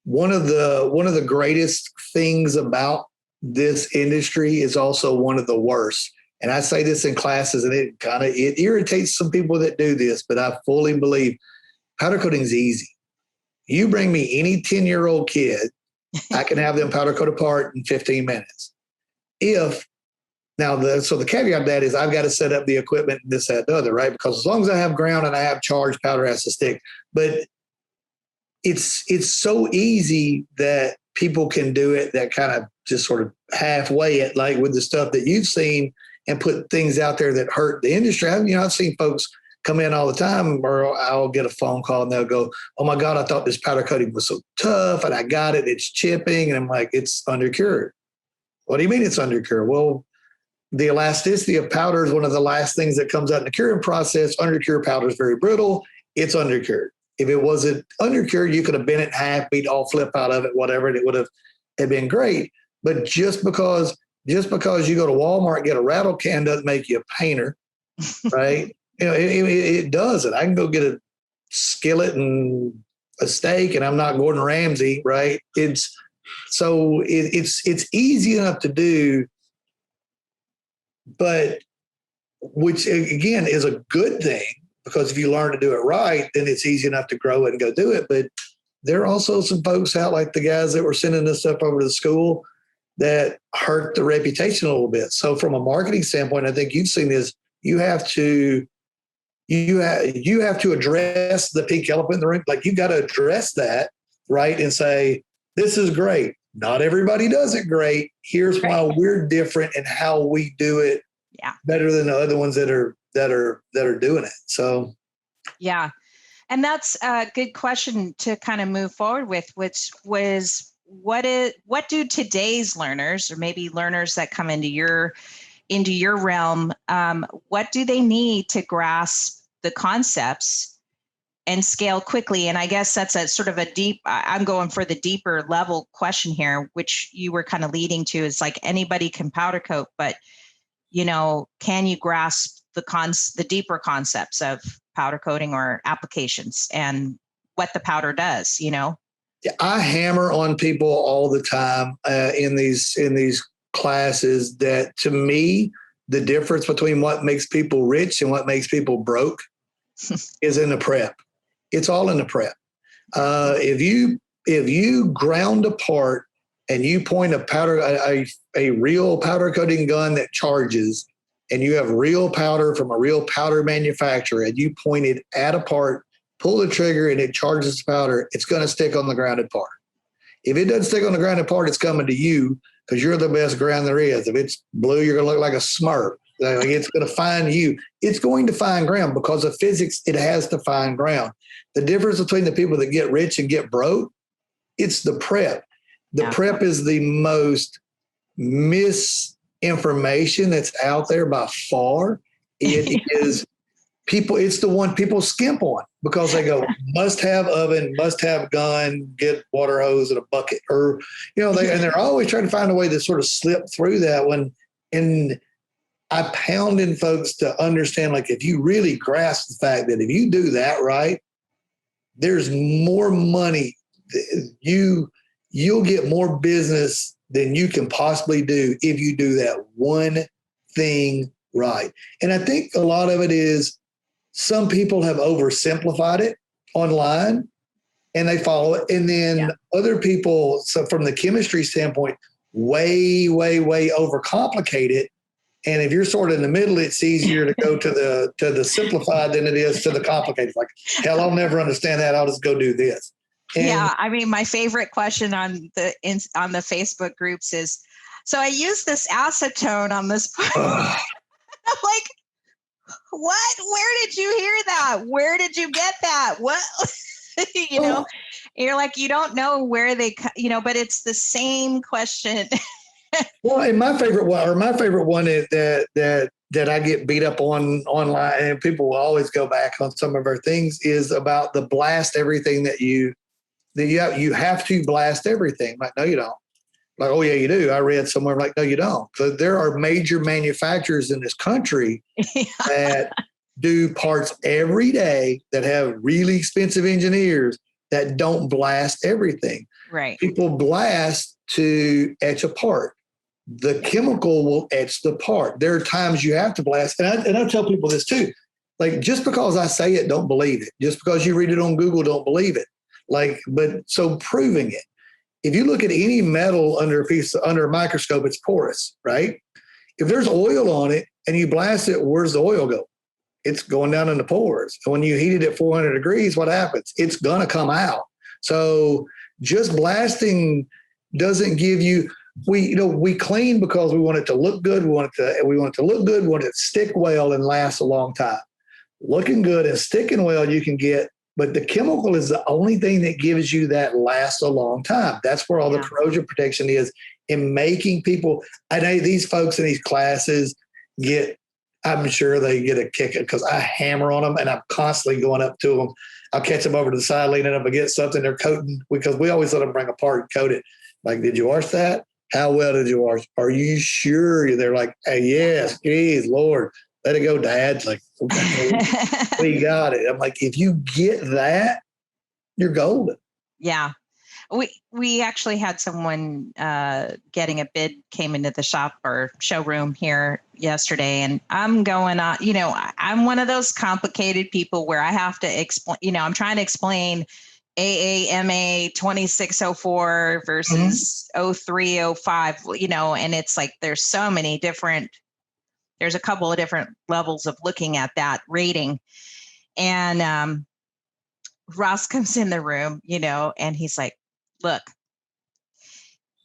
one of the greatest things about this industry is also one of the worst. And I say this in classes, and it irritates some people that do this, but I fully believe powder coating is easy. You bring me any 10-year-old kid, I can have them powder coat apart in 15 minutes. So the caveat of that is I've got to set up the equipment, this, that, the other, right? Because as long as I have ground and I have charge, powder has to stick. But it's so easy that people can do it that kind of just sort of halfway it, like with the stuff that you've seen, and put things out there that hurt the industry. I've seen folks come in all the time, or I'll get a phone call and they'll go, "Oh my God, I thought this powder coating was so tough and I got it, it's chipping." And I'm like, "It's undercured." "What do you mean it's undercured?" "Well, the elasticity of powder is one of the last things that comes out in the curing process. Undercured powder is very brittle. It's undercured. If it wasn't undercured, you could have bent it in half, beat all flip out of it, whatever, and it would have been great." But just because you go to Walmart and get a rattle can doesn't make you a painter, right? It doesn't. I can go get a skillet and a steak, and I'm not Gordon Ramsay, right? It's easy enough to do, but which again is a good thing, because if you learn to do it right, then it's easy enough to grow it and go do it. But there are also some folks out, like the guys that were sending this stuff over to the school, that hurt the reputation a little bit. So from a marketing standpoint, I think you've seen this. You have to address the pink elephant in the room. Like, you've got to address that, right? And say, this is great. Not everybody does it great. Here's why we're different and how we do it better than the other ones that are doing it. So, yeah. And that's a good question to kind of move forward with, which was, what do today's learners, or maybe learners that come into your realm, what do they need to grasp the concepts and scale quickly? And I guess that's a sort of I'm going for the deeper level question here, which you were kind of leading to. Is like, anybody can powder coat, but can you grasp the deeper concepts of powder coating or applications and what the powder does? I hammer on people all the time in these classes that, to me, the difference between what makes people rich and what makes people broke is in the prep. It's all in the prep. If you ground apart and you point a real powder coating gun that charges, and you have real powder from a real powder manufacturer, and you point it at a part, pull the trigger, and it charges the powder, it's going to stick on the grounded part. If it doesn't stick on the grounded part, it's coming to you, because you're the best ground there is. If it's blue, you're going to look like a Smurf. Like, it's going to find you. It's going to find ground because of physics. It has to find ground. The difference between the people that get rich and get broke, it's the prep. The prep is the most misinformation that's out there by far. It is people. It's the one people skimp on, because they go, must have oven, must have gun, get water hose and a bucket, or and they're always trying to find a way to sort of slip through that one. And I pound in folks to understand, like, if you really grasp the fact that if you do that right, there's more money. You'll get more business than you can possibly do if you do that one thing right. And I think a lot of it is, some people have oversimplified it online and they follow it. And then other people, so from the chemistry standpoint, way, way, way overcomplicate it. And if you're sort of in the middle, it's easier to go to the simplified than it is to the complicated. Like, hell, I'll never understand that. I'll just go do this. And I mean, my favorite question on the Facebook groups is, so I use this acetone on this part. I'm like, What? Where did you hear that? Where did you get that? What? You're like, you don't know where they, but it's the same question. Well, and my favorite one is that I get beat up on online, and people will always go back on some of our things, is about the blast everything that you have to blast everything. Like, no, you don't. Like, oh yeah, you do. I read somewhere like, no, you don't. So there are major manufacturers in this country that do parts every day that have really expensive engineers that don't blast everything. Right. People blast to etch a part. The chemical will etch the part. There are times you have to blast. And I tell people this too. Like, just because I say it, don't believe it. Just because you read it on Google, don't believe it. So proving it. If you look at any metal under a microscope, it's porous, right? If there's oil on it and you blast it, where's the oil go? It's going down in the pores. And when you heat it at 400 degrees, what happens? It's going to come out. So just blasting doesn't give you, we clean because we want it to look good. We want it to look good. We want it to stick well and last a long time. Looking good and sticking well, you can get, but the chemical is the only thing that gives you that lasts a long time. That's where all the corrosion protection is in making people. I know these folks in these classes I'm sure they get a kick because I hammer on them and I'm constantly going up to them. I'll catch them over to the side, leaning up against something they're coating, because we always let them bring a part and coat it. Like, did you wash that? How well did you wash? Are you sure? They're like, hey, yes, geez, Lord, let it go, Dad. It's like, okay, we got it. I'm like, if you get that, you're golden. Yeah. We actually had someone getting a bid came into the shop or showroom here yesterday, and I'm going on, I'm one of those complicated people where I have to explain, I'm trying to explain AAMA 2604 versus 0305, and it's like, there's a couple of different levels of looking at that rating. And Ross comes in the room, and he's like, look,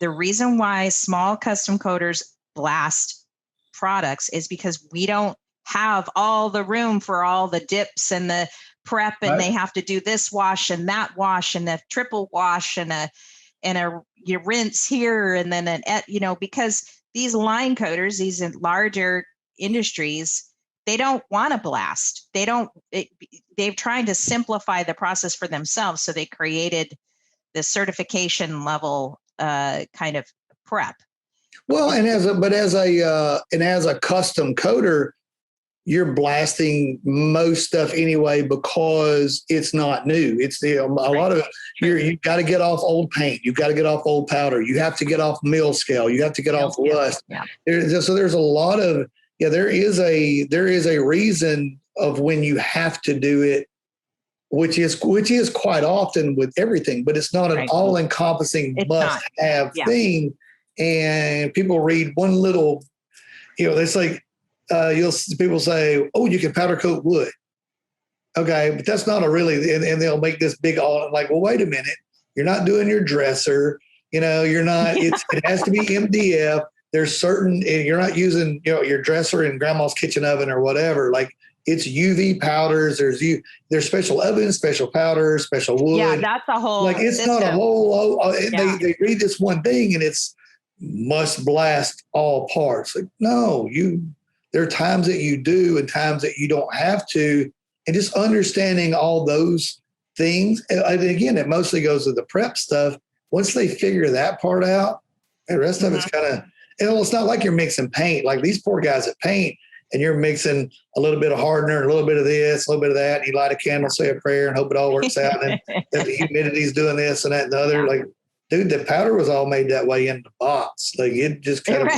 the reason why small custom coaters blast products is because we don't have all the room for all the dips and the prep, and they have to do this wash and that wash and a triple wash and you rinse here and then because these line coaters, these larger industries, they don't want to blast. They've tried to simplify the process for themselves, so they created the certification level kind of prep. Well, and as a custom coater, you're blasting most stuff anyway because it's not new. It's a lot of it. You've got to get off old paint. You've got to get off old powder. You have to get off mill scale. You have to get off rust. Yeah. So there's a lot of there is a reason of when you have to do it, which is quite often with everything, but it's not an all-encompassing must-have thing. And people read one little, it's like people say, "Oh, you can powder coat wood." Okay, but that's not and they'll make this big all like, well, wait a minute, you're not doing your dresser. You're not. It has to be MDF. There's certain, you're not using your dresser in grandma's kitchen oven or whatever. Like, it's UV powders. There's special ovens, special powders, special wood. Yeah, that's a whole. Like, it's system. not a whole. They read this one thing and it's must blast all parts. Like, no, there are times that you do and times that you don't have to, and just understanding all those things. And again, it mostly goes to the prep stuff. Once they figure that part out, the rest of it's kind of. And it's not like you're mixing paint. Like these poor guys that paint, and you're mixing a little bit of hardener, a little bit of this, a little bit of that, and you light a candle, say a prayer, and hope it all works out. And that the humidity's doing this and that and the other. Yeah. Like, dude, the powder was all made that way in the box. Like, it just kind of,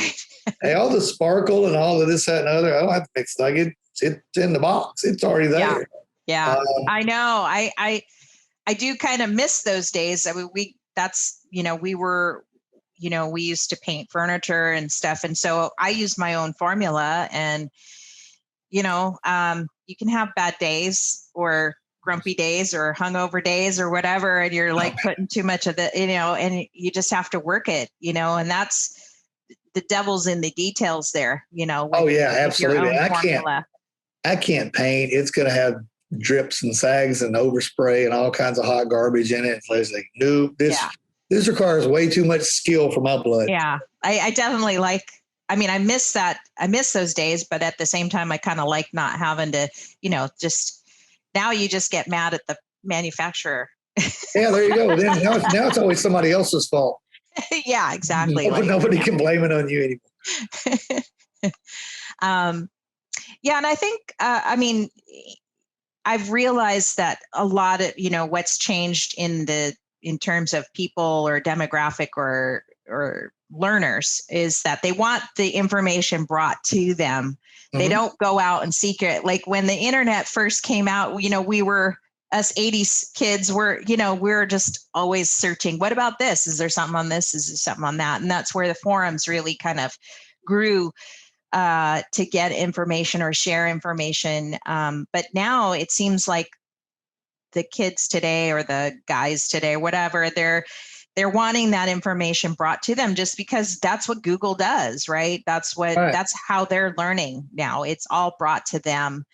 hey, all the sparkle and all of this, that, and the other, I don't have to mix it. Like, it's in the box. It's already there. Yeah. I know. I do kind of miss those days. I mean, we were, we used to paint furniture and stuff. And so I used my own formula, and, you can have bad days or grumpy days or hungover days or whatever. And you're like putting too much of the, and you just have to work it, and that's the devil's in the details there, oh yeah, absolutely. I can't paint. It's going to have drips and sags and overspray and all kinds of hot garbage in it. So I was like, nope, this requires way too much skill for my blood. Yeah, I definitely I miss that. I miss those days, but at the same time, I kind of like not having to, just now you just get mad at the manufacturer. Yeah, there you go. Then now it's always somebody else's fault. Yeah, exactly. Nobody can blame it on you anymore. Yeah, and I think, I've realized that a lot of, what's changed in terms of people or demographic or learners is that they want the information brought to them. Mm-hmm. They don't go out and seek it. Like when the internet first came out, we were, us 80s kids we're just always searching. What about this? Is there something on this? Is there something on that? And that's where the forums really kind of grew to get information or share information. But now it seems like the kids today or the guys today, whatever, they're wanting that information brought to them just because that's what Google does, right? That's how they're learning now. It's all brought to them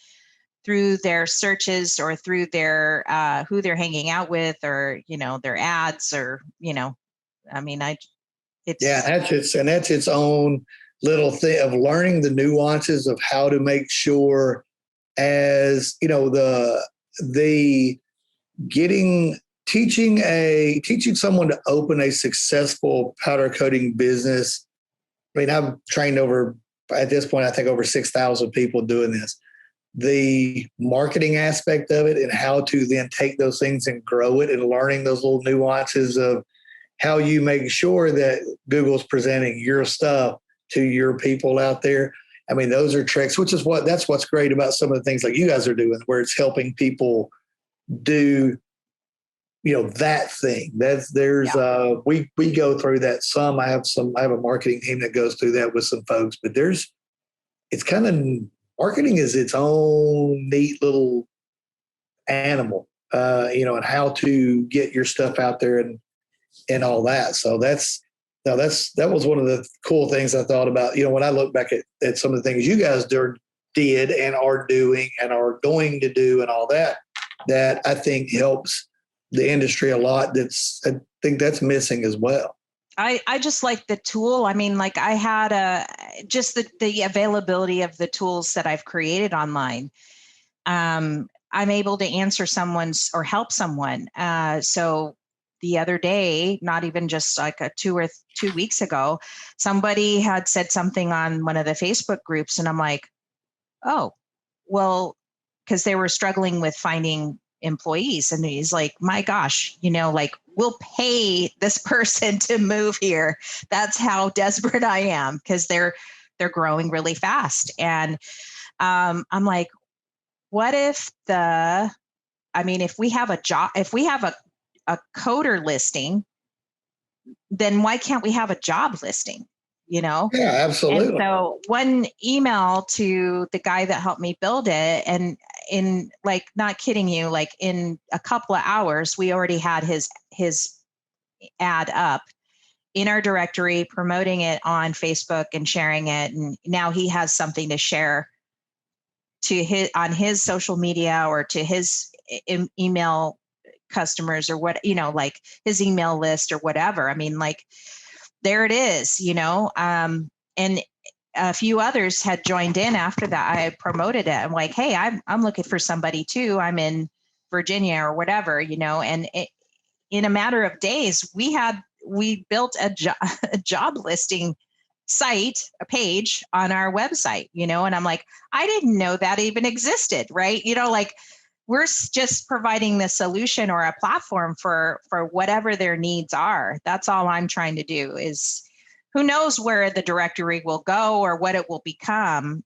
through their searches or through their who they're hanging out with, or their ads, or that's its own little thing of learning the nuances of how to make sure, as the teaching someone to open a successful powder coating business. I mean, I've trained at this point, I think over 6,000 people doing this. The marketing aspect of it and how to then take those things and grow it, and learning those little nuances of how you make sure that Google's presenting your stuff to your people out there. I mean, those are tricks, that's what's great about some of the things like you guys are doing, where it's helping people do, that thing. We go through that some. I have a marketing team that goes through that with some folks, but it's kind of, marketing is its own neat little animal, and how to get your stuff out there and all that. So that was one of the cool things I thought about, when I look back at some of the things you guys did and are doing and are going to do and all that I think helps the industry a lot. I think that's missing as well. I just like the tool. I mean, like I had just the availability of the tools that I've created online. I'm able to answer someone's or help someone. So the other day, not even just like 2 weeks ago, somebody had said something on one of the Facebook groups, and I'm like, oh, well, because they were struggling with finding employees, and he's like, my gosh, we'll pay this person to move here. That's how desperate I am, because they're growing really fast. And I'm like, what if if we have a job, if we have a coder listing, then why can't we have a job listing? Yeah, absolutely. And so one email to the guy that helped me build it, and in like, not kidding you, like in a couple of hours, we already had his ad up in our directory, promoting it on Facebook and sharing it. And now he has something to share on his social media or to his email customers, or what, like his email list or whatever. I mean, like, there it is, and a few others had joined in after that. I promoted it. I'm like, hey, I'm looking for somebody too. I'm in Virginia or whatever, and in a matter of days, we built a job listing site, a page on our website, and I'm like, I didn't know that even existed, right? Like, we're just providing the solution or a platform for whatever their needs are. That's all I'm trying to do. Is, who knows where the directory will go or what it will become.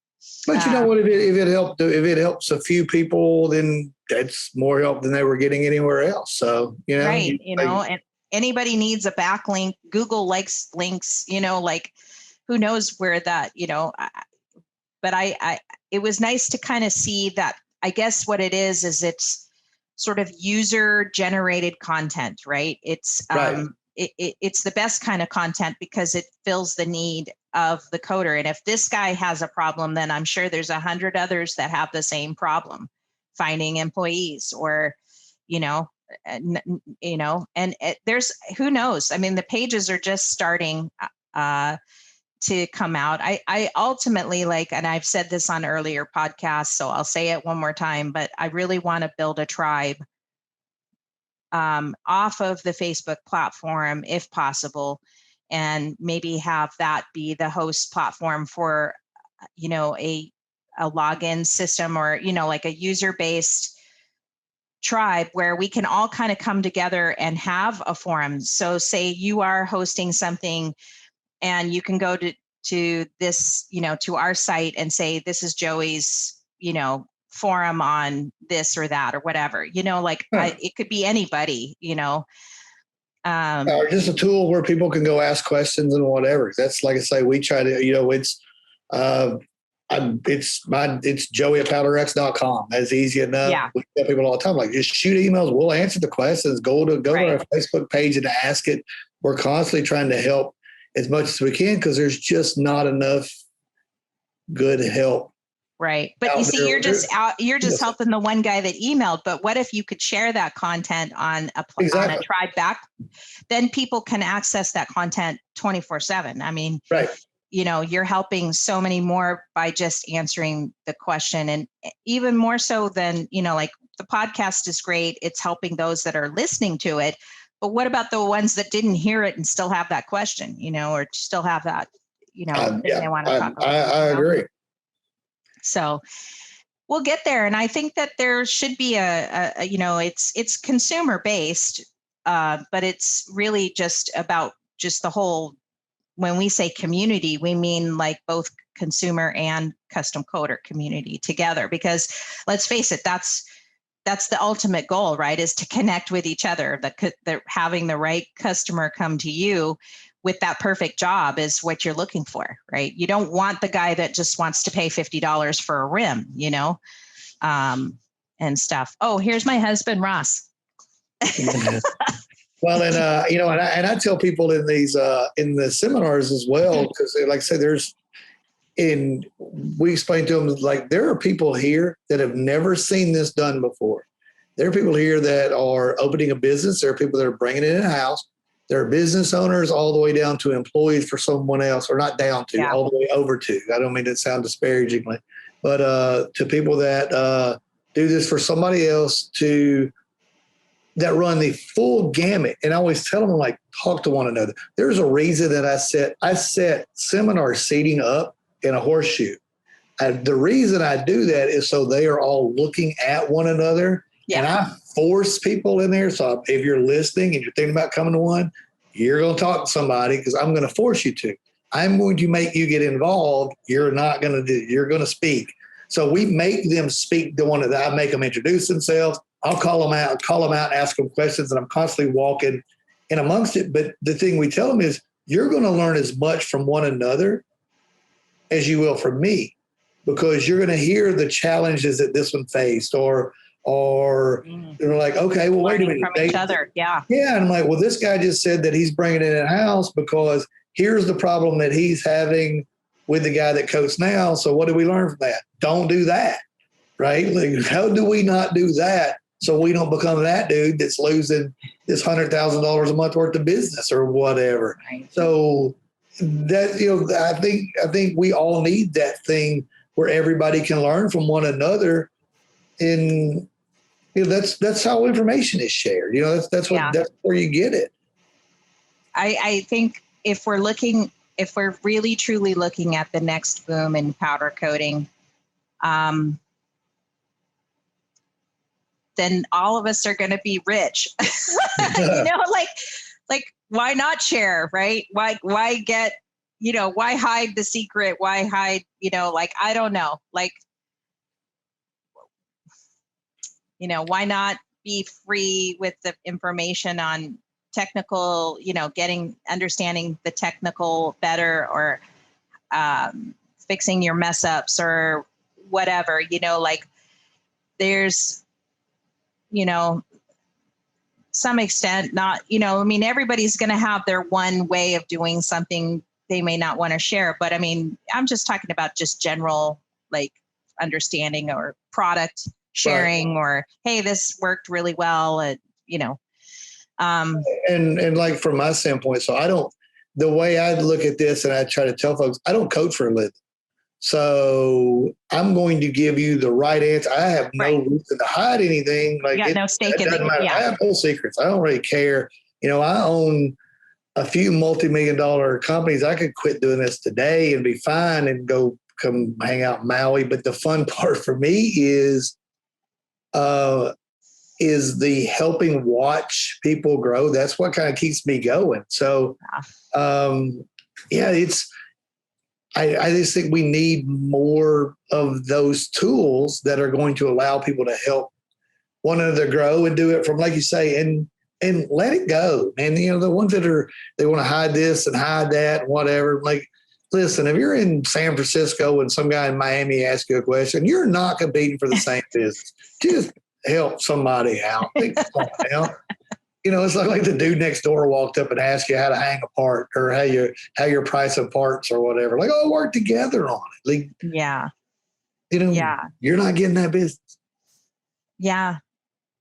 But you know what? If it helps a few people, then that's more help than they were getting anywhere else. So, right. And anybody needs a backlink. Google likes links, like, who knows where that, but it was nice to kind of see that. I guess what it is it's sort of user generated content, right? It's, right. it's the best kind of content because it fills the need of the coder. And if this guy has a problem, then I'm sure there's 100 others that have the same problem finding employees, or, and there's, who knows? I mean, the pages are just starting to come out. I ultimately and I've said this on earlier podcasts, so I'll say it one more time, but I really want to build a tribe off of the Facebook platform, if possible, and maybe have that be the host platform for, a login system, or, like a user-based tribe where we can all kind of come together and have a forum. So say you are hosting something and you can go to this, to our site and say, this is Joey's, forum on this or that or whatever, it could be anybody, or just a tool where people can go ask questions and whatever. That's, like I say, we try to, it's joey@powderx.com. That's easy enough. Yeah. We tell people all the time, just shoot emails. We'll answer the questions. Go to our Facebook page and ask it. We're constantly trying to help as much as we can because there's just not enough good help. Right. But you see, you're just helping the one guy that emailed. But what if you could share that content on a tribe back? Then people can access that content 24/7. I mean, right. You're helping so many more by just answering the question, and even more so than, the podcast is great. It's helping those that are listening to it. But what about the ones that didn't hear it and still have that question, or still have that, they want to talk about? I agree. So we'll get there. And I think that there should be it's consumer based, but it's really just about just the whole, when we say community, we mean both consumer and custom coder community together, because let's face it, that's the ultimate goal, right? Is to connect with each other. That having the right customer come to you with that perfect job is what you're looking for, right? You don't want the guy that just wants to pay $50 for a rim, and stuff. Oh, here's my husband, Ross. Well, and I tell people in these in the seminars as well, because like I said, we explain to them there are people here that have never seen this done before. There are people here that are opening a business. There are people that are bringing it in-house. There are business owners all the way down to employees for someone else, or not down to, all the way over to. I don't mean to sound disparagingly, but to people that do this for somebody else, that run the full gamut. And I always tell them, talk to one another. There's a reason that I set seminar seating up in a horseshoe. The reason I do that is so they are all looking at one another. Yeah. And I force people in there. So if you're listening and you're thinking about coming to one, you're going to talk to somebody because I'm going to force you to. I'm going to make you get involved. You're not going to you're going to speak. So we make them speak to one another. I make them introduce themselves. I'll call them out, and ask them questions. And I'm constantly walking in amongst it. But the thing we tell them is you're going to learn as much from one another as you will from me, because you're going to hear the challenges that this one faced, or they're like, okay, well, wait a minute. From each other. Yeah. Yeah. And I'm like, well, this guy just said that he's bringing it in-house because here's the problem that he's having with the guy that coats now. So what do we learn from that? Don't do that. Right. How do we not do that so we don't become that dude that's losing this $100,000 a month worth of business or whatever? Right. So that, I think we all need that thing where everybody can learn from one another. And that's how information is shared. That's where you get it. I think if we're really truly looking at the next boom in powder coating, then all of us are going to be rich. Why not share, right? Why get, why hide the secret? Why hide, I don't know, why not be free with the information on technical, understanding the technical better, or fixing your mess ups or whatever, there's, some extent, not, I mean, everybody's going to have their one way of doing something they may not want to share. But I mean, I'm just talking about just general, like, understanding or product sharing, right, or, hey, this worked really well. And like from my standpoint, so the way I look at this and I try to tell folks, I don't coach for a living. So I'm going to give you the right answer. I have no reason to hide anything. Like, no stake in it. Yeah. I have no secrets. I don't really care. I own a few multi-million-dollar companies. I could quit doing this today and be fine and come hang out in Maui. But the fun part for me is the helping watch people grow. That's what kind of keeps me going. So, I just think we need more of those tools that are going to allow people to help one another grow and do it from, like you say, and let it go. And, the ones that they want to hide this and hide that and whatever, like, listen, if you're in San Francisco and some guy in Miami asks you a question, you're not competing for the same business. Just help somebody out. It's like the dude next door walked up and asked you how to hang a part or how you're pricing parts or whatever. Like, work together on it. Like, yeah. You're not getting that business. Yeah.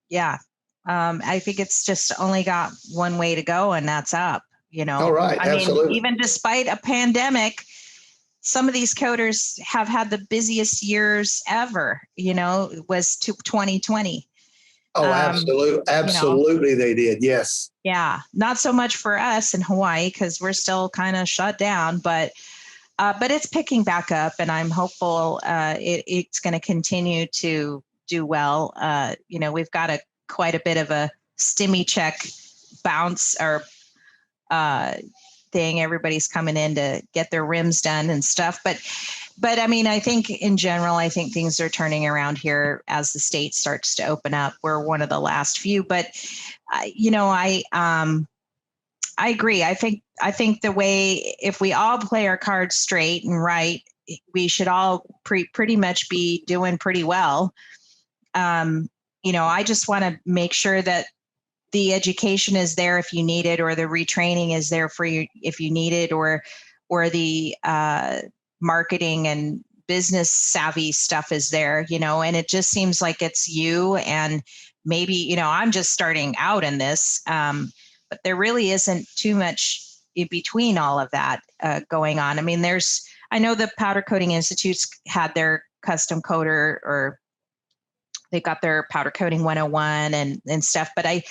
Yeah. I think it's just only got one way to go, and that's up, All right. Absolutely. mean, even despite a pandemic, some of these coders have had the busiest years ever, was 2020. Oh, absolutely. Absolutely. They did. Yes. Yeah. Not so much for us in Hawaii, because we're still kind of shut down, but it's picking back up, and I'm hopeful it's going to continue to do well. We've got quite a bit of a stimmy check bounce or thing. Everybody's coming in to get their rims done and stuff. But I mean, I think in general, I think things are turning around here as the state starts to open up. We're one of the last few, but I agree. I think the way, if we all play our cards straight and right, we should all pretty much be doing pretty well. I just want to make sure that the education is there if you need it, or the retraining is there for you if you need it, or the marketing and business savvy stuff is there, and it just seems like it's you, and maybe, I'm just starting out in this, but there really isn't too much in between all of that going on. I mean, I know the Powder Coating Institute's had their custom coder, or they've got their Powder Coating 101 and stuff, but I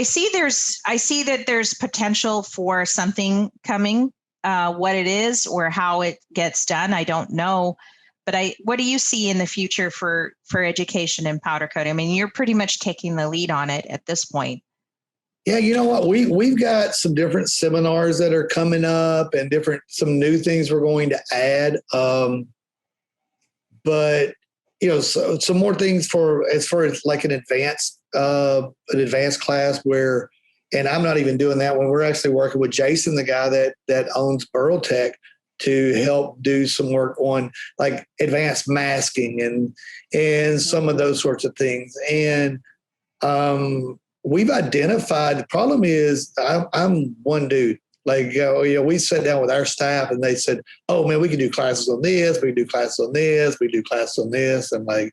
see that there's potential for something coming. What it is or how it gets done, I don't know. But what do you see in the future for education in powder coating? I mean, you're pretty much taking the lead on it at this point. Yeah, you know what? We've got some different seminars that are coming up and some new things we're going to add. But so some more things as far as like an advanced class where. And I'm not even doing that when we're actually working with Jason, the guy that owns Burrowtech, to help do some work on like advanced masking and some of those sorts of things. And we've identified, the problem is I'm one dude. Like, we sat down with our staff and they said, oh man, we can do classes on this. We can do classes on this. We do classes on this. And like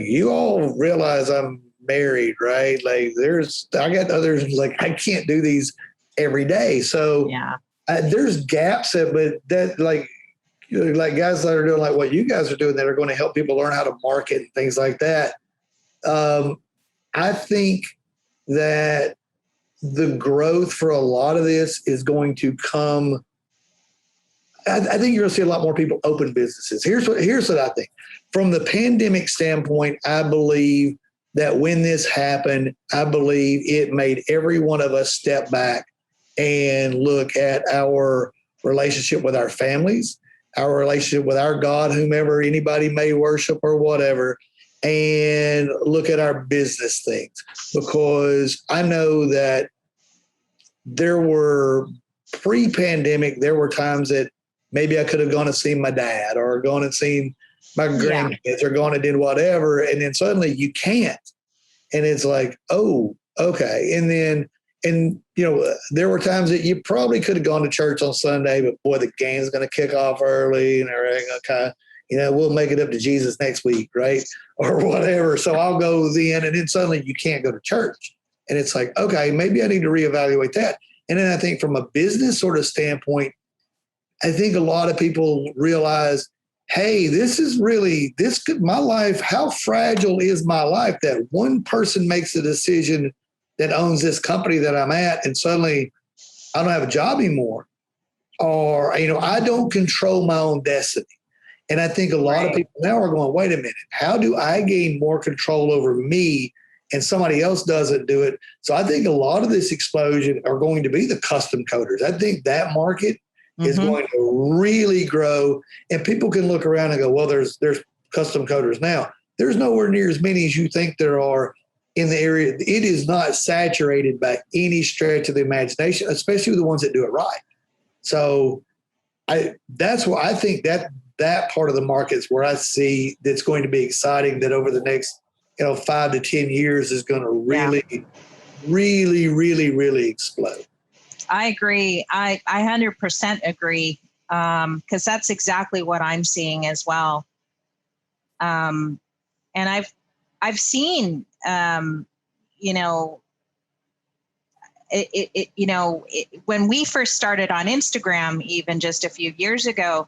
you all realize I'm married, right? Like I got others, like I can't do these every day. So yeah, there's gaps but that like guys that are doing like what you guys are doing that are going to help people learn how to market and things like that. I think that the growth for a lot of this is going to come. I think you're going to see a lot more people open businesses. Here's what I think. From the pandemic standpoint, I believe that when this happened, I believe it made every one of us step back and look at our relationship with our families, our relationship with our God, whomever anybody may worship or whatever, and look at our business things. Because I know that there were pre-pandemic, there were times that maybe I could have gone and seen my dad or gone and seen my grandkids or gone and did whatever. And then suddenly you can't. And it's like, oh, Okay. And there were times that you probably could have gone to church on Sunday, but boy, the game's going to kick off early and everything. Okay. We'll make it up to Jesus next week, right? Or whatever. So I'll go then, and then suddenly you can't go to church. And it's like, okay, maybe I need to reevaluate that. And then I think from a business sort of standpoint, I think a lot of people realize, hey, my life, how fragile is my life that one person makes a decision that owns this company that I'm at, and suddenly I don't have a job anymore. Or, I don't control my own destiny. And I think a lot of people now are going, wait a minute, how do I gain more control over me and somebody else doesn't do it? So I think a lot of this explosion are going to be the custom coders. I think that market is going to really grow, and people can look around and go, well, there's custom coders now. There's nowhere near as many as you think there are in the area. It is not saturated by any stretch of the imagination, especially the ones that do it right. So that's why I think that part of the market is where I see that's going to be exciting, that over the next 5 to 10 years is going to really, really, really, really explode. I agree. I 100% agree, because that's exactly what I'm seeing as well. And I've seen, when we first started on Instagram, even just a few years ago,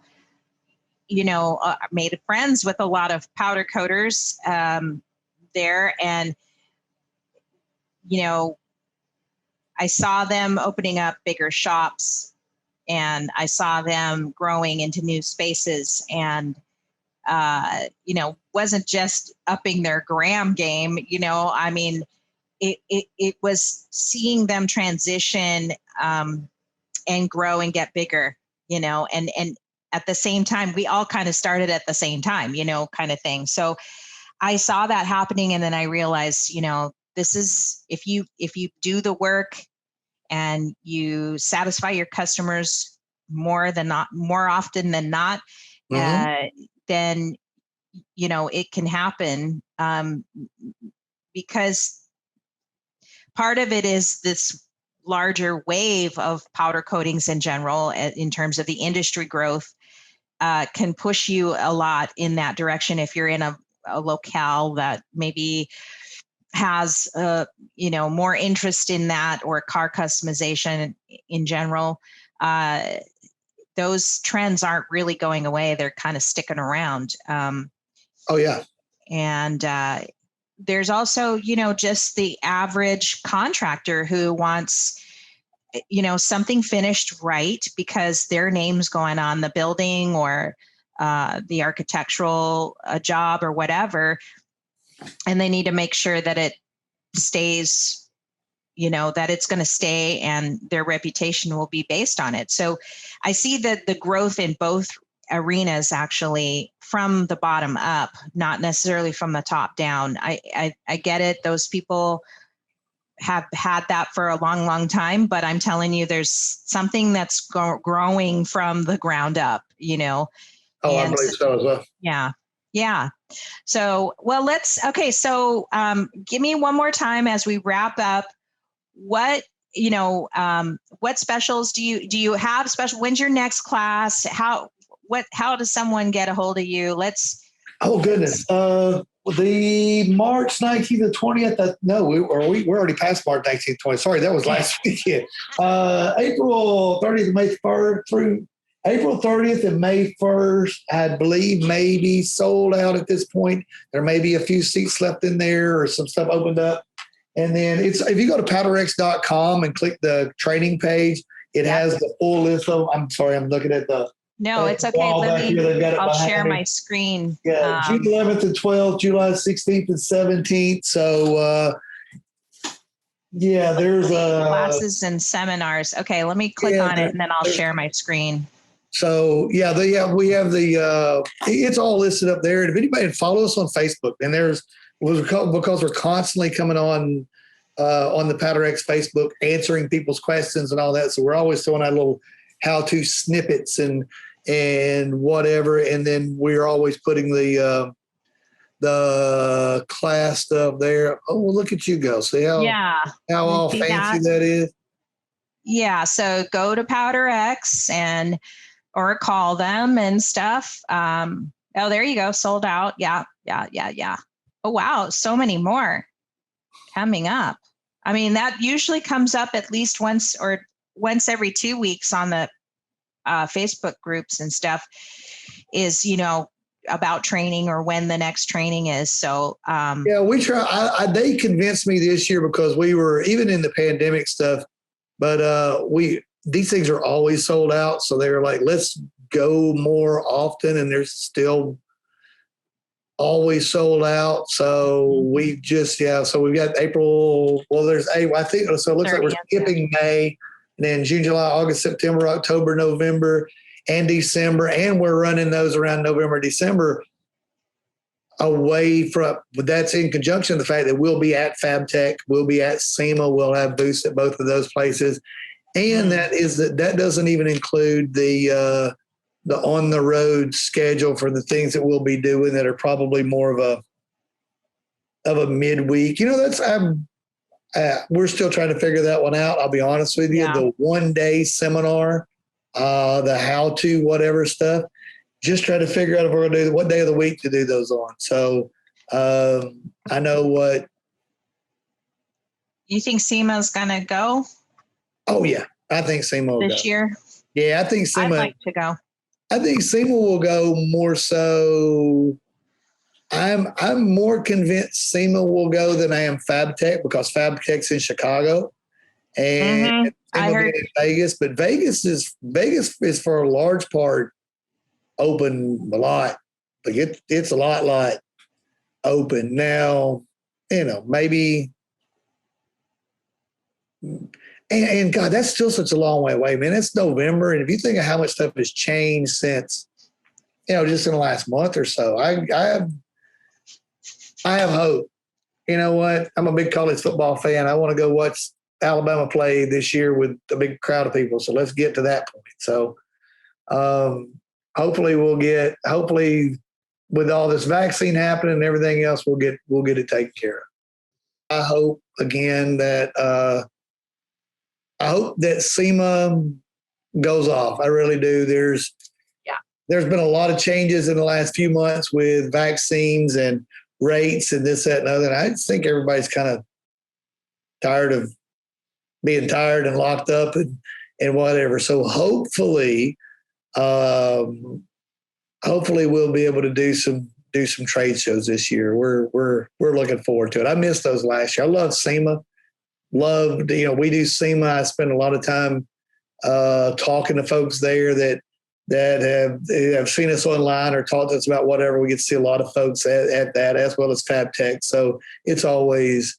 made friends with a lot of powder coaters there, and I saw them opening up bigger shops, and I saw them growing into new spaces, and wasn't just upping their gram game. It was seeing them transition and grow and get bigger. And at the same time, we all kind of started at the same time, kind of thing. So I saw that happening, and then I realized, this is, if you do the work and you satisfy your customers more often than not, then it can happen, because part of it is this larger wave of powder coatings in general, in terms of the industry growth, can push you a lot in that direction. If you're in a locale that maybe has more interest in that, or car customization in general, those trends aren't really going away. They're kind of sticking around. And there's also just the average contractor who wants something finished right, because their name's going on the building, or the architectural job, or whatever, and they need to make sure that it stays, that it's going to stay, and their reputation will be based on it. So I see that the growth in both arenas, actually, from the bottom up, not necessarily from the top down. I get it. Those people have had that for a long, long time, but I'm telling you, there's something that's growing from the ground up, I believe so as well. Yeah. So, well, so give me one more time as we wrap up. What specials do you have special? When's your next class? How does someone get a hold of you? Oh goodness. The March 19th and 20th. We're already past March 19th, 20th. Sorry, that was last weekend. April 30th and May 1st through April 30th and May 1st, I believe, maybe sold out at this point. There may be a few seats left in there, or some stuff opened up. And then if you go to powderx.com and click the training page, it has the full list of. I'm sorry, I'm looking at the. No, it's okay. I'll share my screen. Yeah, June 11th and 12th, July 16th and 17th. So, there's classes and seminars. Okay, let me click on it, and then I'll share my screen. So, we have it's all listed up there. And if anybody follow us on Facebook, and because we're constantly coming on the PowderX Facebook, answering people's questions and all that. So we're always throwing out little how-to snippets and whatever. And then we're always putting the the class stuff there. Oh, well, look at you go. See how all See fancy that is? Yeah. So go to Powder X or call them and stuff. Oh, there you go. Sold out. Yeah. Oh, wow. So many more coming up. I mean, that usually comes up at least once every 2 weeks on the Facebook groups and stuff is, about training or when the next training is. So, yeah, we try. They convinced me this year because we were even in the pandemic stuff, but these things are always sold out. So they were like, let's go more often, and there's still always sold out. So we just so we've got April. Well, there's I think so. It looks like we're skipping May, and then June, July, August, September, October, November, and December, and we're running those around November, December. Away from, but that's in conjunction with the fact that we'll be at FabTech, we'll be at SEMA, we'll have booths at both of those places, and that doesn't even include the on the road schedule for the things that we'll be doing that are probably more of a midweek. We're still trying to figure that one out. I'll be honest with you. The 1 day seminar, the how to whatever stuff. Just try to figure out if we're going to do what day of the week to do those on. So I know what. You think SEMA's going to go? Oh, yeah. I think SEMA will this year. Yeah, I think SEMA. I'd like to go. I think SEMA will go more so. I'm more convinced SEMA will go than I am FabTech because FabTech's in Chicago and I heard in Vegas. But Vegas is for a large part open a lot. Like it's a lot open now. Maybe. And God, that's still such a long way away, man. It's November, and if you think of how much stuff has changed since, just in the last month or so, I have hope. You know what? I'm a big college football fan. I want to go watch Alabama play this year with a big crowd of people. So let's get to that point. So hopefully with all this vaccine happening and everything else, we'll get it taken care of. I hope again that SEMA goes off. I really do. There's been a lot of changes in the last few months with vaccines and rates and this, that, and other. And I just think everybody's kind of tired of being tired and locked up and whatever. So hopefully we'll be able to do some trade shows this year. We're looking forward to it. I missed those last year. I love SEMA. We do SEMA. I spend a lot of time talking to folks there that have seen us online or talked to us about whatever. We get to see a lot of folks at that, as well as FabTech. So it's always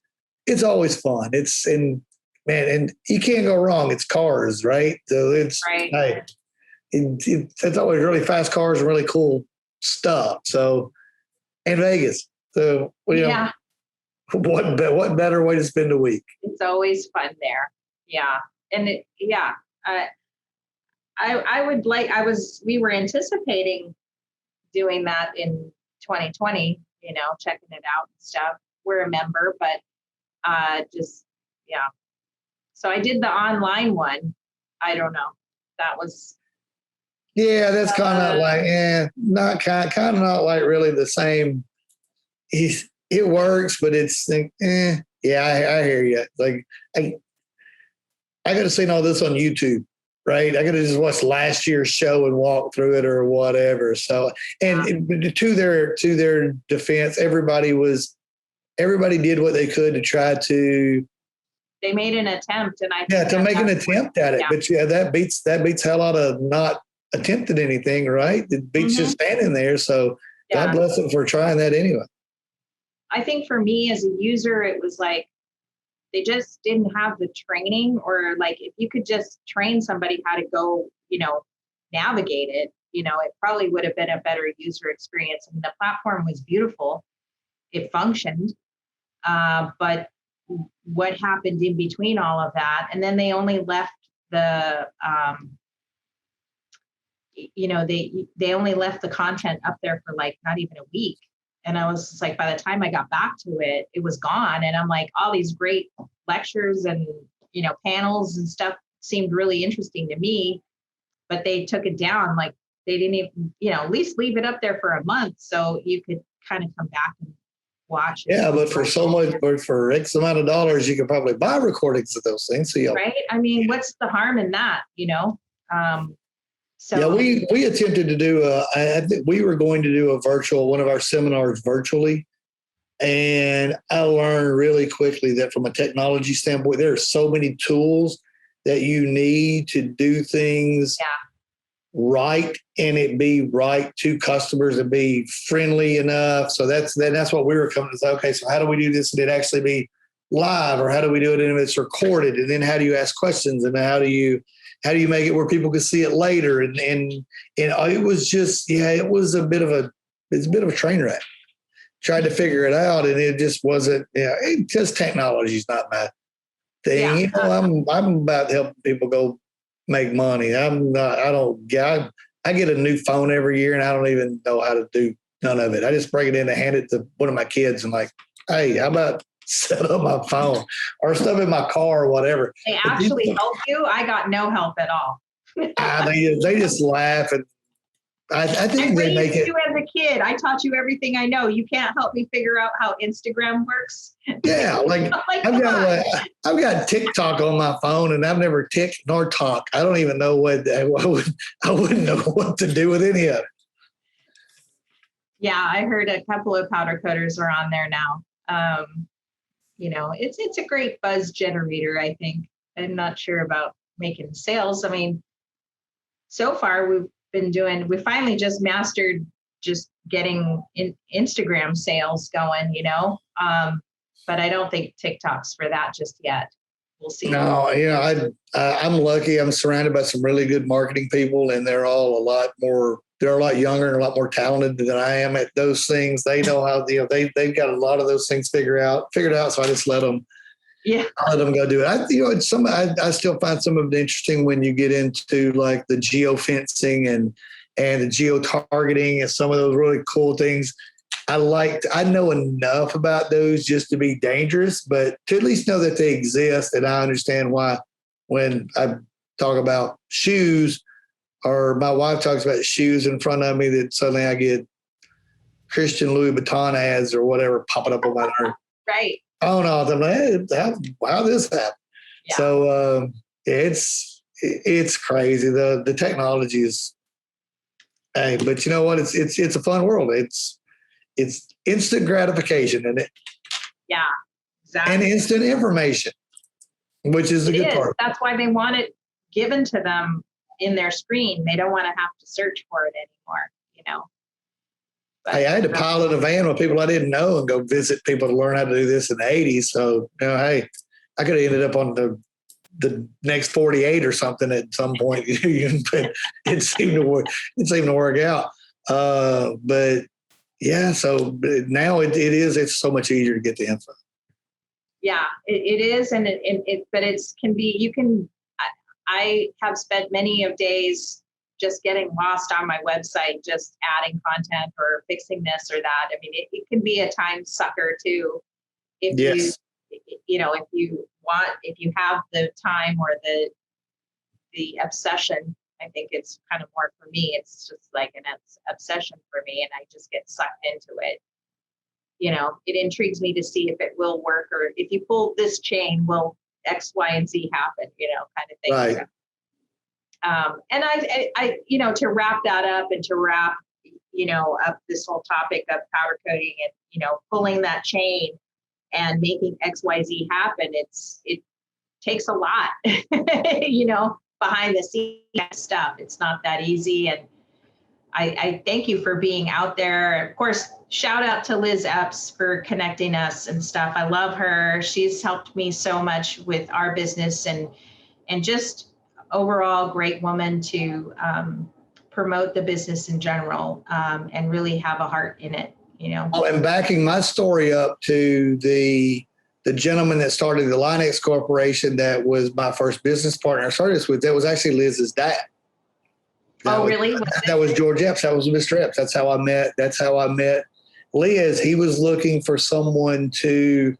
fun. And you can't go wrong. It's cars, right? So it's right. Hey, it's always really fast cars and really cool stuff. So, and Vegas. So what better way to spend a week? It's always fun there. Yeah. And we were anticipating doing that in 2020, checking it out and stuff. We're a member, but so I did the online one. I don't know. That was. Yeah, that's kind of not kind of not like really the same. It works, but it's I hear you. Like I could have seen all this on YouTube, right? I could have just watched last year's show and walked through it or whatever. So, and to their defense, everybody did what they could to try to. They made an attempt, and to make an attempt at it. Yeah. But that beats hell out of not attempted anything, right? It beats just standing there. So God bless them for trying that anyway. I think for me as a user, it was like they just didn't have the training, or like if you could just train somebody how to go, navigate it, it probably would have been a better user experience. I mean, the platform was beautiful. It functioned. But what happened in between all of that? And then they only left the, they only left the content up there for like not even a week. And I was just like, by the time I got back to it, it was gone. And I'm like, all these great lectures and, panels and stuff seemed really interesting to me, but they took it down. Like they didn't even, at least leave it up there for a month so you could kind of come back and watch it. Yeah, but for so much, but for X amount of dollars, you could probably buy recordings of those things. So right? I mean, what's the harm in that? So yeah, we attempted to do I think we were going to do one of our seminars virtually. And I learned really quickly that from a technology standpoint, there are so many tools that you need to do things right, and it be right to customers and be friendly enough. So that's what we were coming to say. Okay, so how do we do this and it actually be live, or how do we do it and it's recorded? And then how do you ask questions, and how do you make it where people can see it later? And it was just, it was a bit of a train wreck. Tried to figure it out, and it just wasn't. Just technology is not my thing. Yeah. I'm about helping people go make money. I'm not. I don't. I get a new phone every year, and I don't even know how to do none of it. I just bring it in and hand it to one of my kids, and like, hey, how about set up my phone or stuff in my car or whatever. They actually help you? I got no help at all. They just laugh, and I think they make it. You as a kid, I taught you everything I know. You can't help me figure out how Instagram works. Yeah, like I've got TikTok on my phone, and I've never ticked nor talk. I don't even know I wouldn't know what to do with any of it. Yeah, I heard a couple of powder coaters are on there now. It's a great buzz generator, I think. I'm not sure about making sales. I mean, so far we finally just mastered just getting Instagram sales going, but I don't think TikTok's for that just yet. We'll see. No, I'm lucky. I'm surrounded by some really good marketing people, and they're all a lot younger and a lot more talented than I am at those things. They know how, they've got a lot of those things figured out. So I just let them go do it. I still find some of it interesting when you get into like the geofencing and the geo-targeting and some of those really cool things. I know enough about those just to be dangerous, but to at least know that they exist. And I understand why when I talk about shoes, or my wife talks about shoes in front of me, that suddenly I get Christian Louis Vuitton ads or whatever popping up on my right. phone all the time. Hey, how this happen? Yeah. So it's crazy. The technology is, but you know what? It's a fun world. It's instant gratification, isn't it? Yeah, exactly. And instant information, which is the good part. That's why they want it given to them in their screen. They don't want to have to search for it anymore, But, I had to pilot a van with people I didn't know and go visit people to learn how to do this in the 80s. So, I could have ended up on the next 48 or something at some point. But it seemed to work out. But yeah, so now it's so much easier to get the info. Yeah, it is. And I have spent many of days just getting lost on my website, just adding content or fixing this or that. I mean, it can be a time sucker too. If you have the time or the obsession. I think it's kind of more for me. It's just like an obsession for me, and I just get sucked into it. It intrigues me to see if it will work, or if you pull this chain, will X, Y, and Z happen, kind of thing. Right. And I to wrap that up and to wrap, up this whole topic of powder coating and, pulling that chain and making X, Y, Z happen. It takes a lot, behind the scenes stuff. It's not that easy. And I thank you for being out there. Of course, shout out to Liz Epps for connecting us and stuff. I love her. She's helped me so much with our business and just overall great woman to promote the business in general, and really have a heart in it, Oh, and backing my story up to the gentleman that started the Linex Corporation, that was my first business partner I started this with, that was actually Liz's dad. Really? That was George Epps. That was Mr. Epps. That's how I met Liz, he was looking for someone to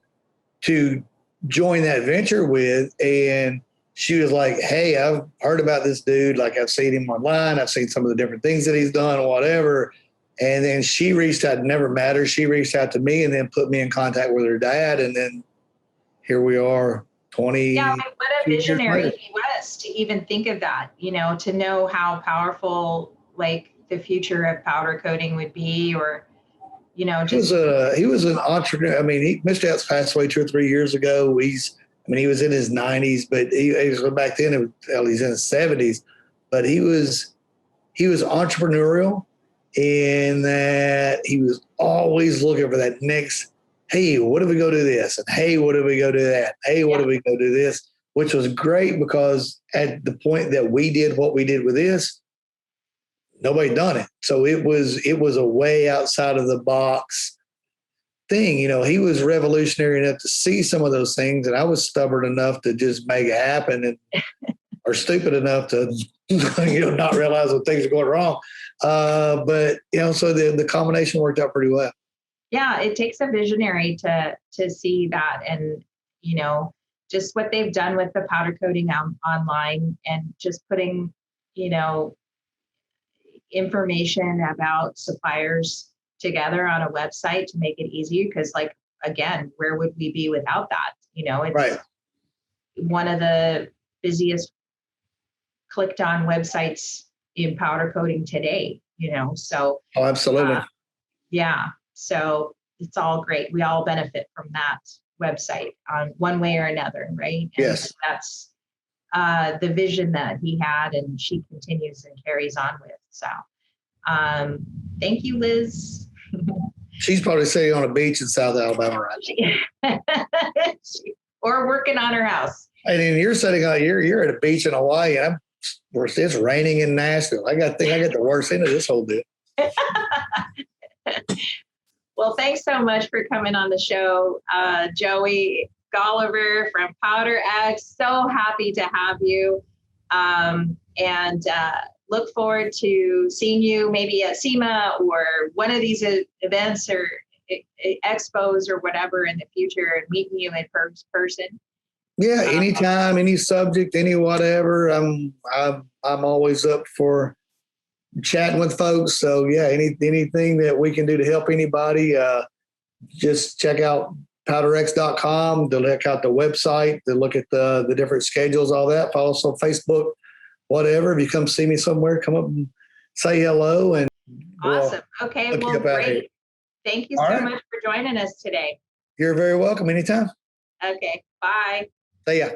join that venture with, and she was like, "Hey, I've heard about this dude. Like, I've seen him online. I've seen some of the different things that he's done, whatever." And then she reached out. Never mattered. She reached out to me and then put me in contact with her dad, and then here we are. 20. Yeah, like what a visionary he was to even think of that. To know how powerful like the future of powder coating would be, or just he was an entrepreneur. I mean, Mr. Epps passed away 2 or 3 years ago. He was in his 90s, but he was back then. He's in his 70s, but he was entrepreneurial in that he was always looking for that next. Hey, what if we go do this? And hey, what if we go do that? Hey, what if we go do this? Which was great because at the point that we did what we did with this, nobody done it. So it was a way outside of the box thing. He was revolutionary enough to see some of those things, and I was stubborn enough to just make it happen, and or stupid enough to not realize when things are going wrong. But so the combination worked out pretty well. Yeah, it takes a visionary to see that, and just what they've done with the powder coating online, and just putting information about suppliers together on a website to make it easier. Because, like, again, where would we be without that? It's right. One of the busiest clicked on websites in powder coating today. So oh, absolutely. Yeah. So it's all great. We all benefit from that website on one way or another, right? And yes. That's the vision that he had, and she continues and carries on with. So thank you, Liz. She's probably sitting on a beach in South Alabama right now. Or working on her house. And then you're sitting on you're at a beach in Hawaii, and it's raining in Nashville. I got the worst end of this whole deal. Well, thanks so much for coming on the show, Joey Golliver from Powder X. So happy to have you, and look forward to seeing you maybe at SEMA or one of these events or expos or whatever in the future, and meeting you in person. Yeah, anytime, any subject, any whatever. I'm always up for chatting with folks. So yeah, anything that we can do to help anybody, just check out powderx.com to look out the website, to look at the different schedules, all that. Follow us on Facebook, whatever. If you come see me somewhere, come up and say hello. And awesome. Okay, well, great. Thank you so much for joining us today. You're very welcome. Anytime. Okay, bye. See ya.